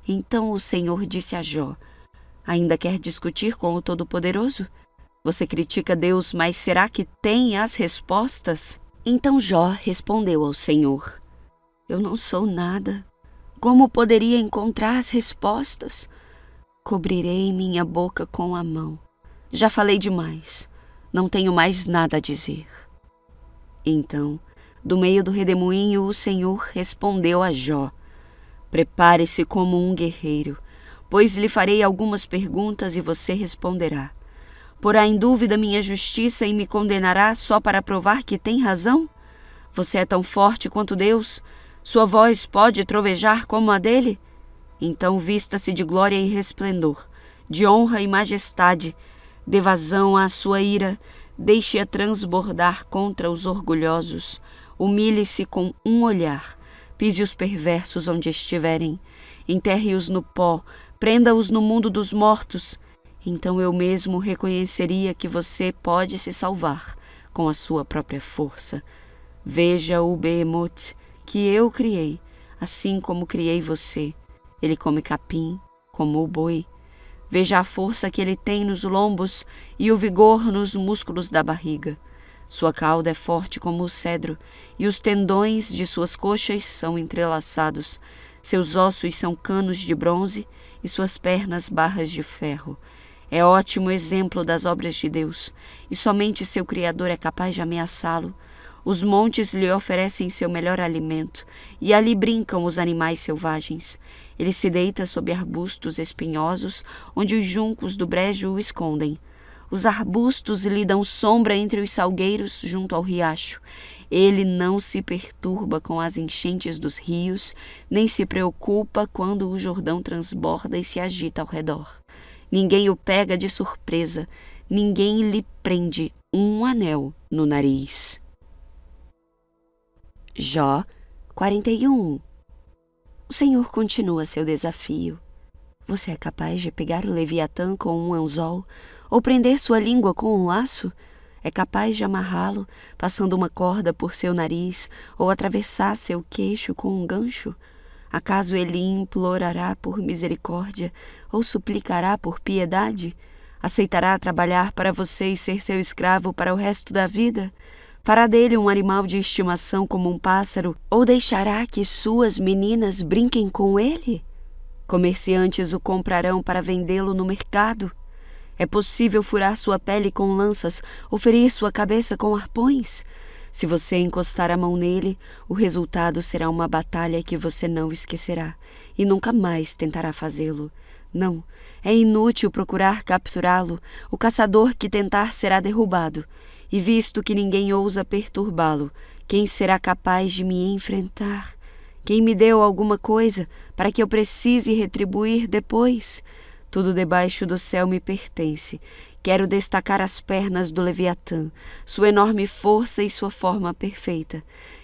Então o Senhor disse a Jó: ainda quer discutir com o Todo-Poderoso? Você critica Deus, mas será que tem as respostas? Então Jó respondeu ao Senhor: eu não sou nada. Como poderia encontrar as respostas? Cobrirei minha boca com a mão. Já falei demais. Não tenho mais nada a dizer. Então, do meio do redemoinho, o Senhor respondeu a Jó: prepare-se como um guerreiro, pois lhe farei algumas perguntas e você responderá. Porá em dúvida minha justiça e me condenará só para provar que tem razão? Você é tão forte quanto Deus? Sua voz pode trovejar como a dele? Então vista-se de glória e resplendor, de honra e majestade. Dê vazão à sua ira, deixe-a transbordar contra os orgulhosos. Humilhe-se com um olhar, pise os perversos onde estiverem. Enterre-os no pó, prenda-os no mundo dos mortos. Então eu mesmo reconheceria que você pode se salvar com a sua própria força. Veja o Behemoth que eu criei, assim como criei você. Ele come capim, como o boi. Veja a força que ele tem nos lombos e o vigor nos músculos da barriga. Sua cauda é forte como o cedro, e os tendões de suas coxas são entrelaçados. Seus ossos são canos de bronze e suas pernas barras de ferro. É ótimo exemplo das obras de Deus, e somente seu Criador é capaz de ameaçá-lo. Os montes lhe oferecem seu melhor alimento, e ali brincam os animais selvagens. Ele se deita sob arbustos espinhosos, onde os juncos do brejo o escondem. Os arbustos lhe dão sombra entre os salgueiros junto ao riacho. Ele não se perturba com as enchentes dos rios, nem se preocupa quando o Jordão transborda e se agita ao redor. Ninguém o pega de surpresa, ninguém lhe prende um anel no nariz. Jó 41. O Senhor continua seu desafio. Você é capaz de pegar o Leviatã com um anzol ou prender sua língua com um laço? É capaz de amarrá-lo, passando uma corda por seu nariz ou atravessar seu queixo com um gancho? Acaso ele implorará por misericórdia ou suplicará por piedade? Aceitará trabalhar para você e ser seu escravo para o resto da vida? Fará dele um animal de estimação como um pássaro, ou deixará que suas meninas brinquem com ele? Comerciantes o comprarão para vendê-lo no mercado? É possível furar sua pele com lanças ou ferir sua cabeça com arpões? Se você encostar a mão nele, o resultado será uma batalha que você não esquecerá e nunca mais tentará fazê-lo. Não, é inútil procurar capturá-lo. O caçador que tentar será derrubado. E visto que ninguém ousa perturbá-lo, quem será capaz de me enfrentar? Quem me deu alguma coisa para que eu precise retribuir depois? Tudo debaixo do céu me pertence. Quero destacar as pernas do Leviatã, sua enorme força e sua forma perfeita.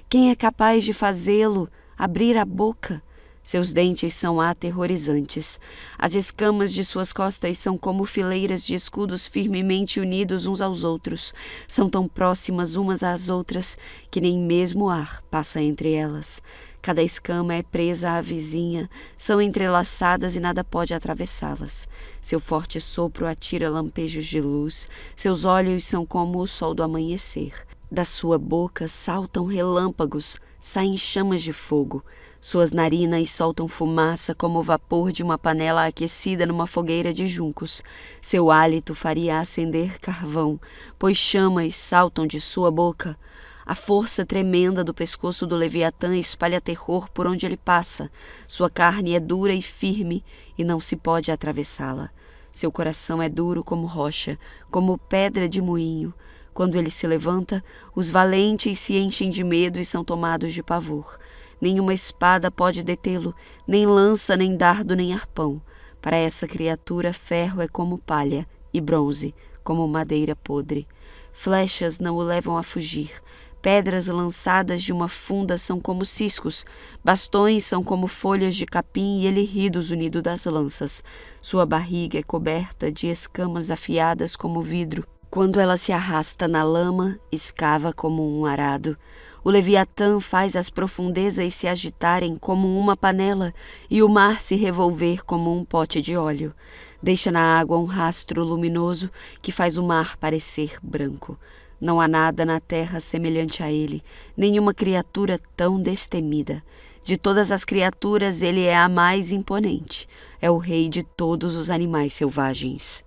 Quem é capaz de fazê-lo abrir a boca? Seus dentes são aterrorizantes. As escamas de suas costas são como fileiras de escudos firmemente unidos uns aos outros. São tão próximas umas às outras que nem mesmo o ar passa entre elas. Cada escama é presa à vizinha, são entrelaçadas e nada pode atravessá-las. Seu forte sopro atira lampejos de luz, seus olhos são como o sol do amanhecer. Da sua boca saltam relâmpagos, saem chamas de fogo. Suas narinas soltam fumaça como o vapor de uma panela aquecida numa fogueira de juncos. Seu hálito faria acender carvão, pois chamas saltam de sua boca. A força tremenda do pescoço do Leviatã espalha terror por onde ele passa. Sua carne é dura e firme e não se pode atravessá-la. Seu coração é duro como rocha, como pedra de moinho. Quando ele se levanta, os valentes se enchem de medo e são tomados de pavor. Nenhuma espada pode detê-lo, nem lança, nem dardo, nem arpão. Para essa criatura, ferro é como palha e bronze, como madeira podre. Flechas não o levam a fugir, Pedras lançadas de uma funda são como ciscos, bastões são como folhas de capim e ele ri do zunido das lanças. Sua barriga é coberta de escamas afiadas como vidro. Quando ela se arrasta na lama, escava como um arado. O Leviatã faz as profundezas se agitarem como uma panela e o mar se revolver como um pote de óleo. Deixa na água um rastro luminoso que faz o mar parecer branco. Não há nada na terra semelhante a ele, nenhuma criatura tão destemida. De todas as criaturas, ele é a mais imponente. É o rei de todos os animais selvagens.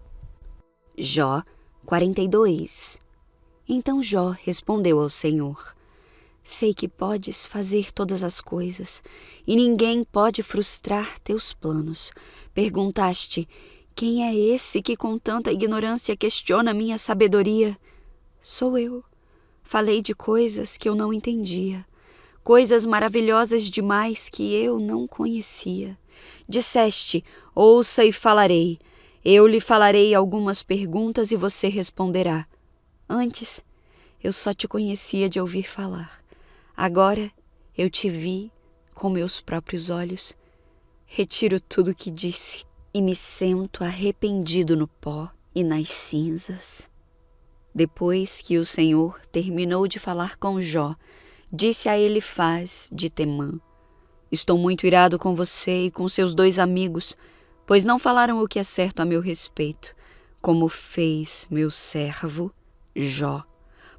Jó 42. Então Jó respondeu ao Senhor: Sei que podes fazer todas as coisas, e ninguém pode frustrar teus planos. Perguntaste: quem é esse que com tanta ignorância questiona minha sabedoria? Sou eu. Falei de coisas que eu não entendia, coisas maravilhosas demais que eu não conhecia. Disseste: ouça e falarei. Eu lhe falarei algumas perguntas e você responderá. Antes, eu só te conhecia de ouvir falar. Agora, eu te vi com meus próprios olhos. Retiro tudo o que disse e me sento arrependido no pó e nas cinzas. Depois que o Senhor terminou de falar com Jó, disse a Elifaz de Temã: Estou muito irado com você e com seus 2 amigos, pois não falaram o que é certo a meu respeito, como fez meu servo Jó.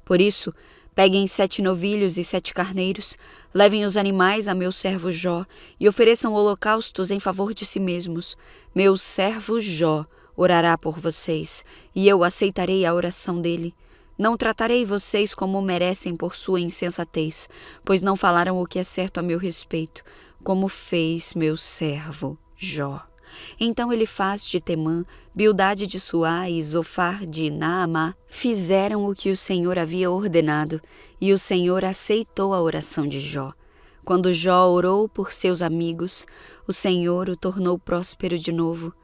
Por isso, peguem 7 novilhos e 7 carneiros, levem os animais a meu servo Jó e ofereçam holocaustos em favor de si mesmos. Meu servo Jó orará por vocês, e eu aceitarei a oração dele. Não tratarei vocês como merecem por sua insensatez, pois não falaram o que é certo a meu respeito, como fez meu servo Jó. Então Elifaz de Temã, Bildade de Suá e Zofar de Naamá fizeram o que o Senhor havia ordenado, e o Senhor aceitou a oração de Jó. Quando Jó orou por seus amigos, o Senhor o tornou próspero de novo.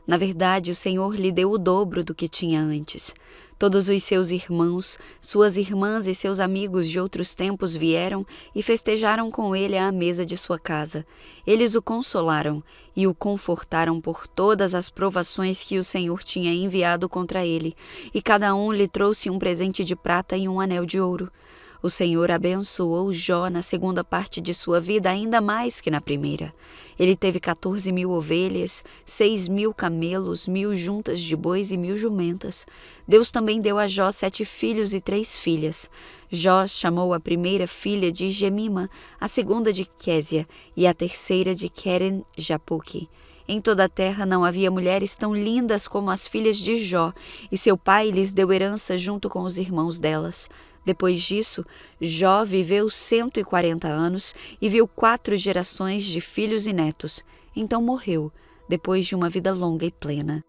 Na verdade, o Senhor lhe deu o dobro do que tinha antes. Todos os seus irmãos, suas irmãs e seus amigos de outros tempos vieram e festejaram com ele à mesa de sua casa. Eles o consolaram e o confortaram por todas as provações que o Senhor tinha enviado contra ele, e cada um lhe trouxe um presente de prata e um anel de ouro. O Senhor abençoou Jó na segunda parte de sua vida ainda mais que na primeira. Ele teve 14.000 ovelhas, 6.000 camelos, 1.000 juntas de bois e 1.000 jumentas. Deus também deu a Jó 7 filhos e 3 filhas. Jó chamou a primeira filha de Gemima, a segunda de Quésia e a terceira de Queren-Japuque. Em toda a terra não havia mulheres tão lindas como as filhas de Jó, e seu pai lhes deu herança junto com os irmãos delas. Depois disso, Jó viveu 140 anos e viu 4 gerações de filhos e netos. Então morreu, depois de uma vida longa e plena.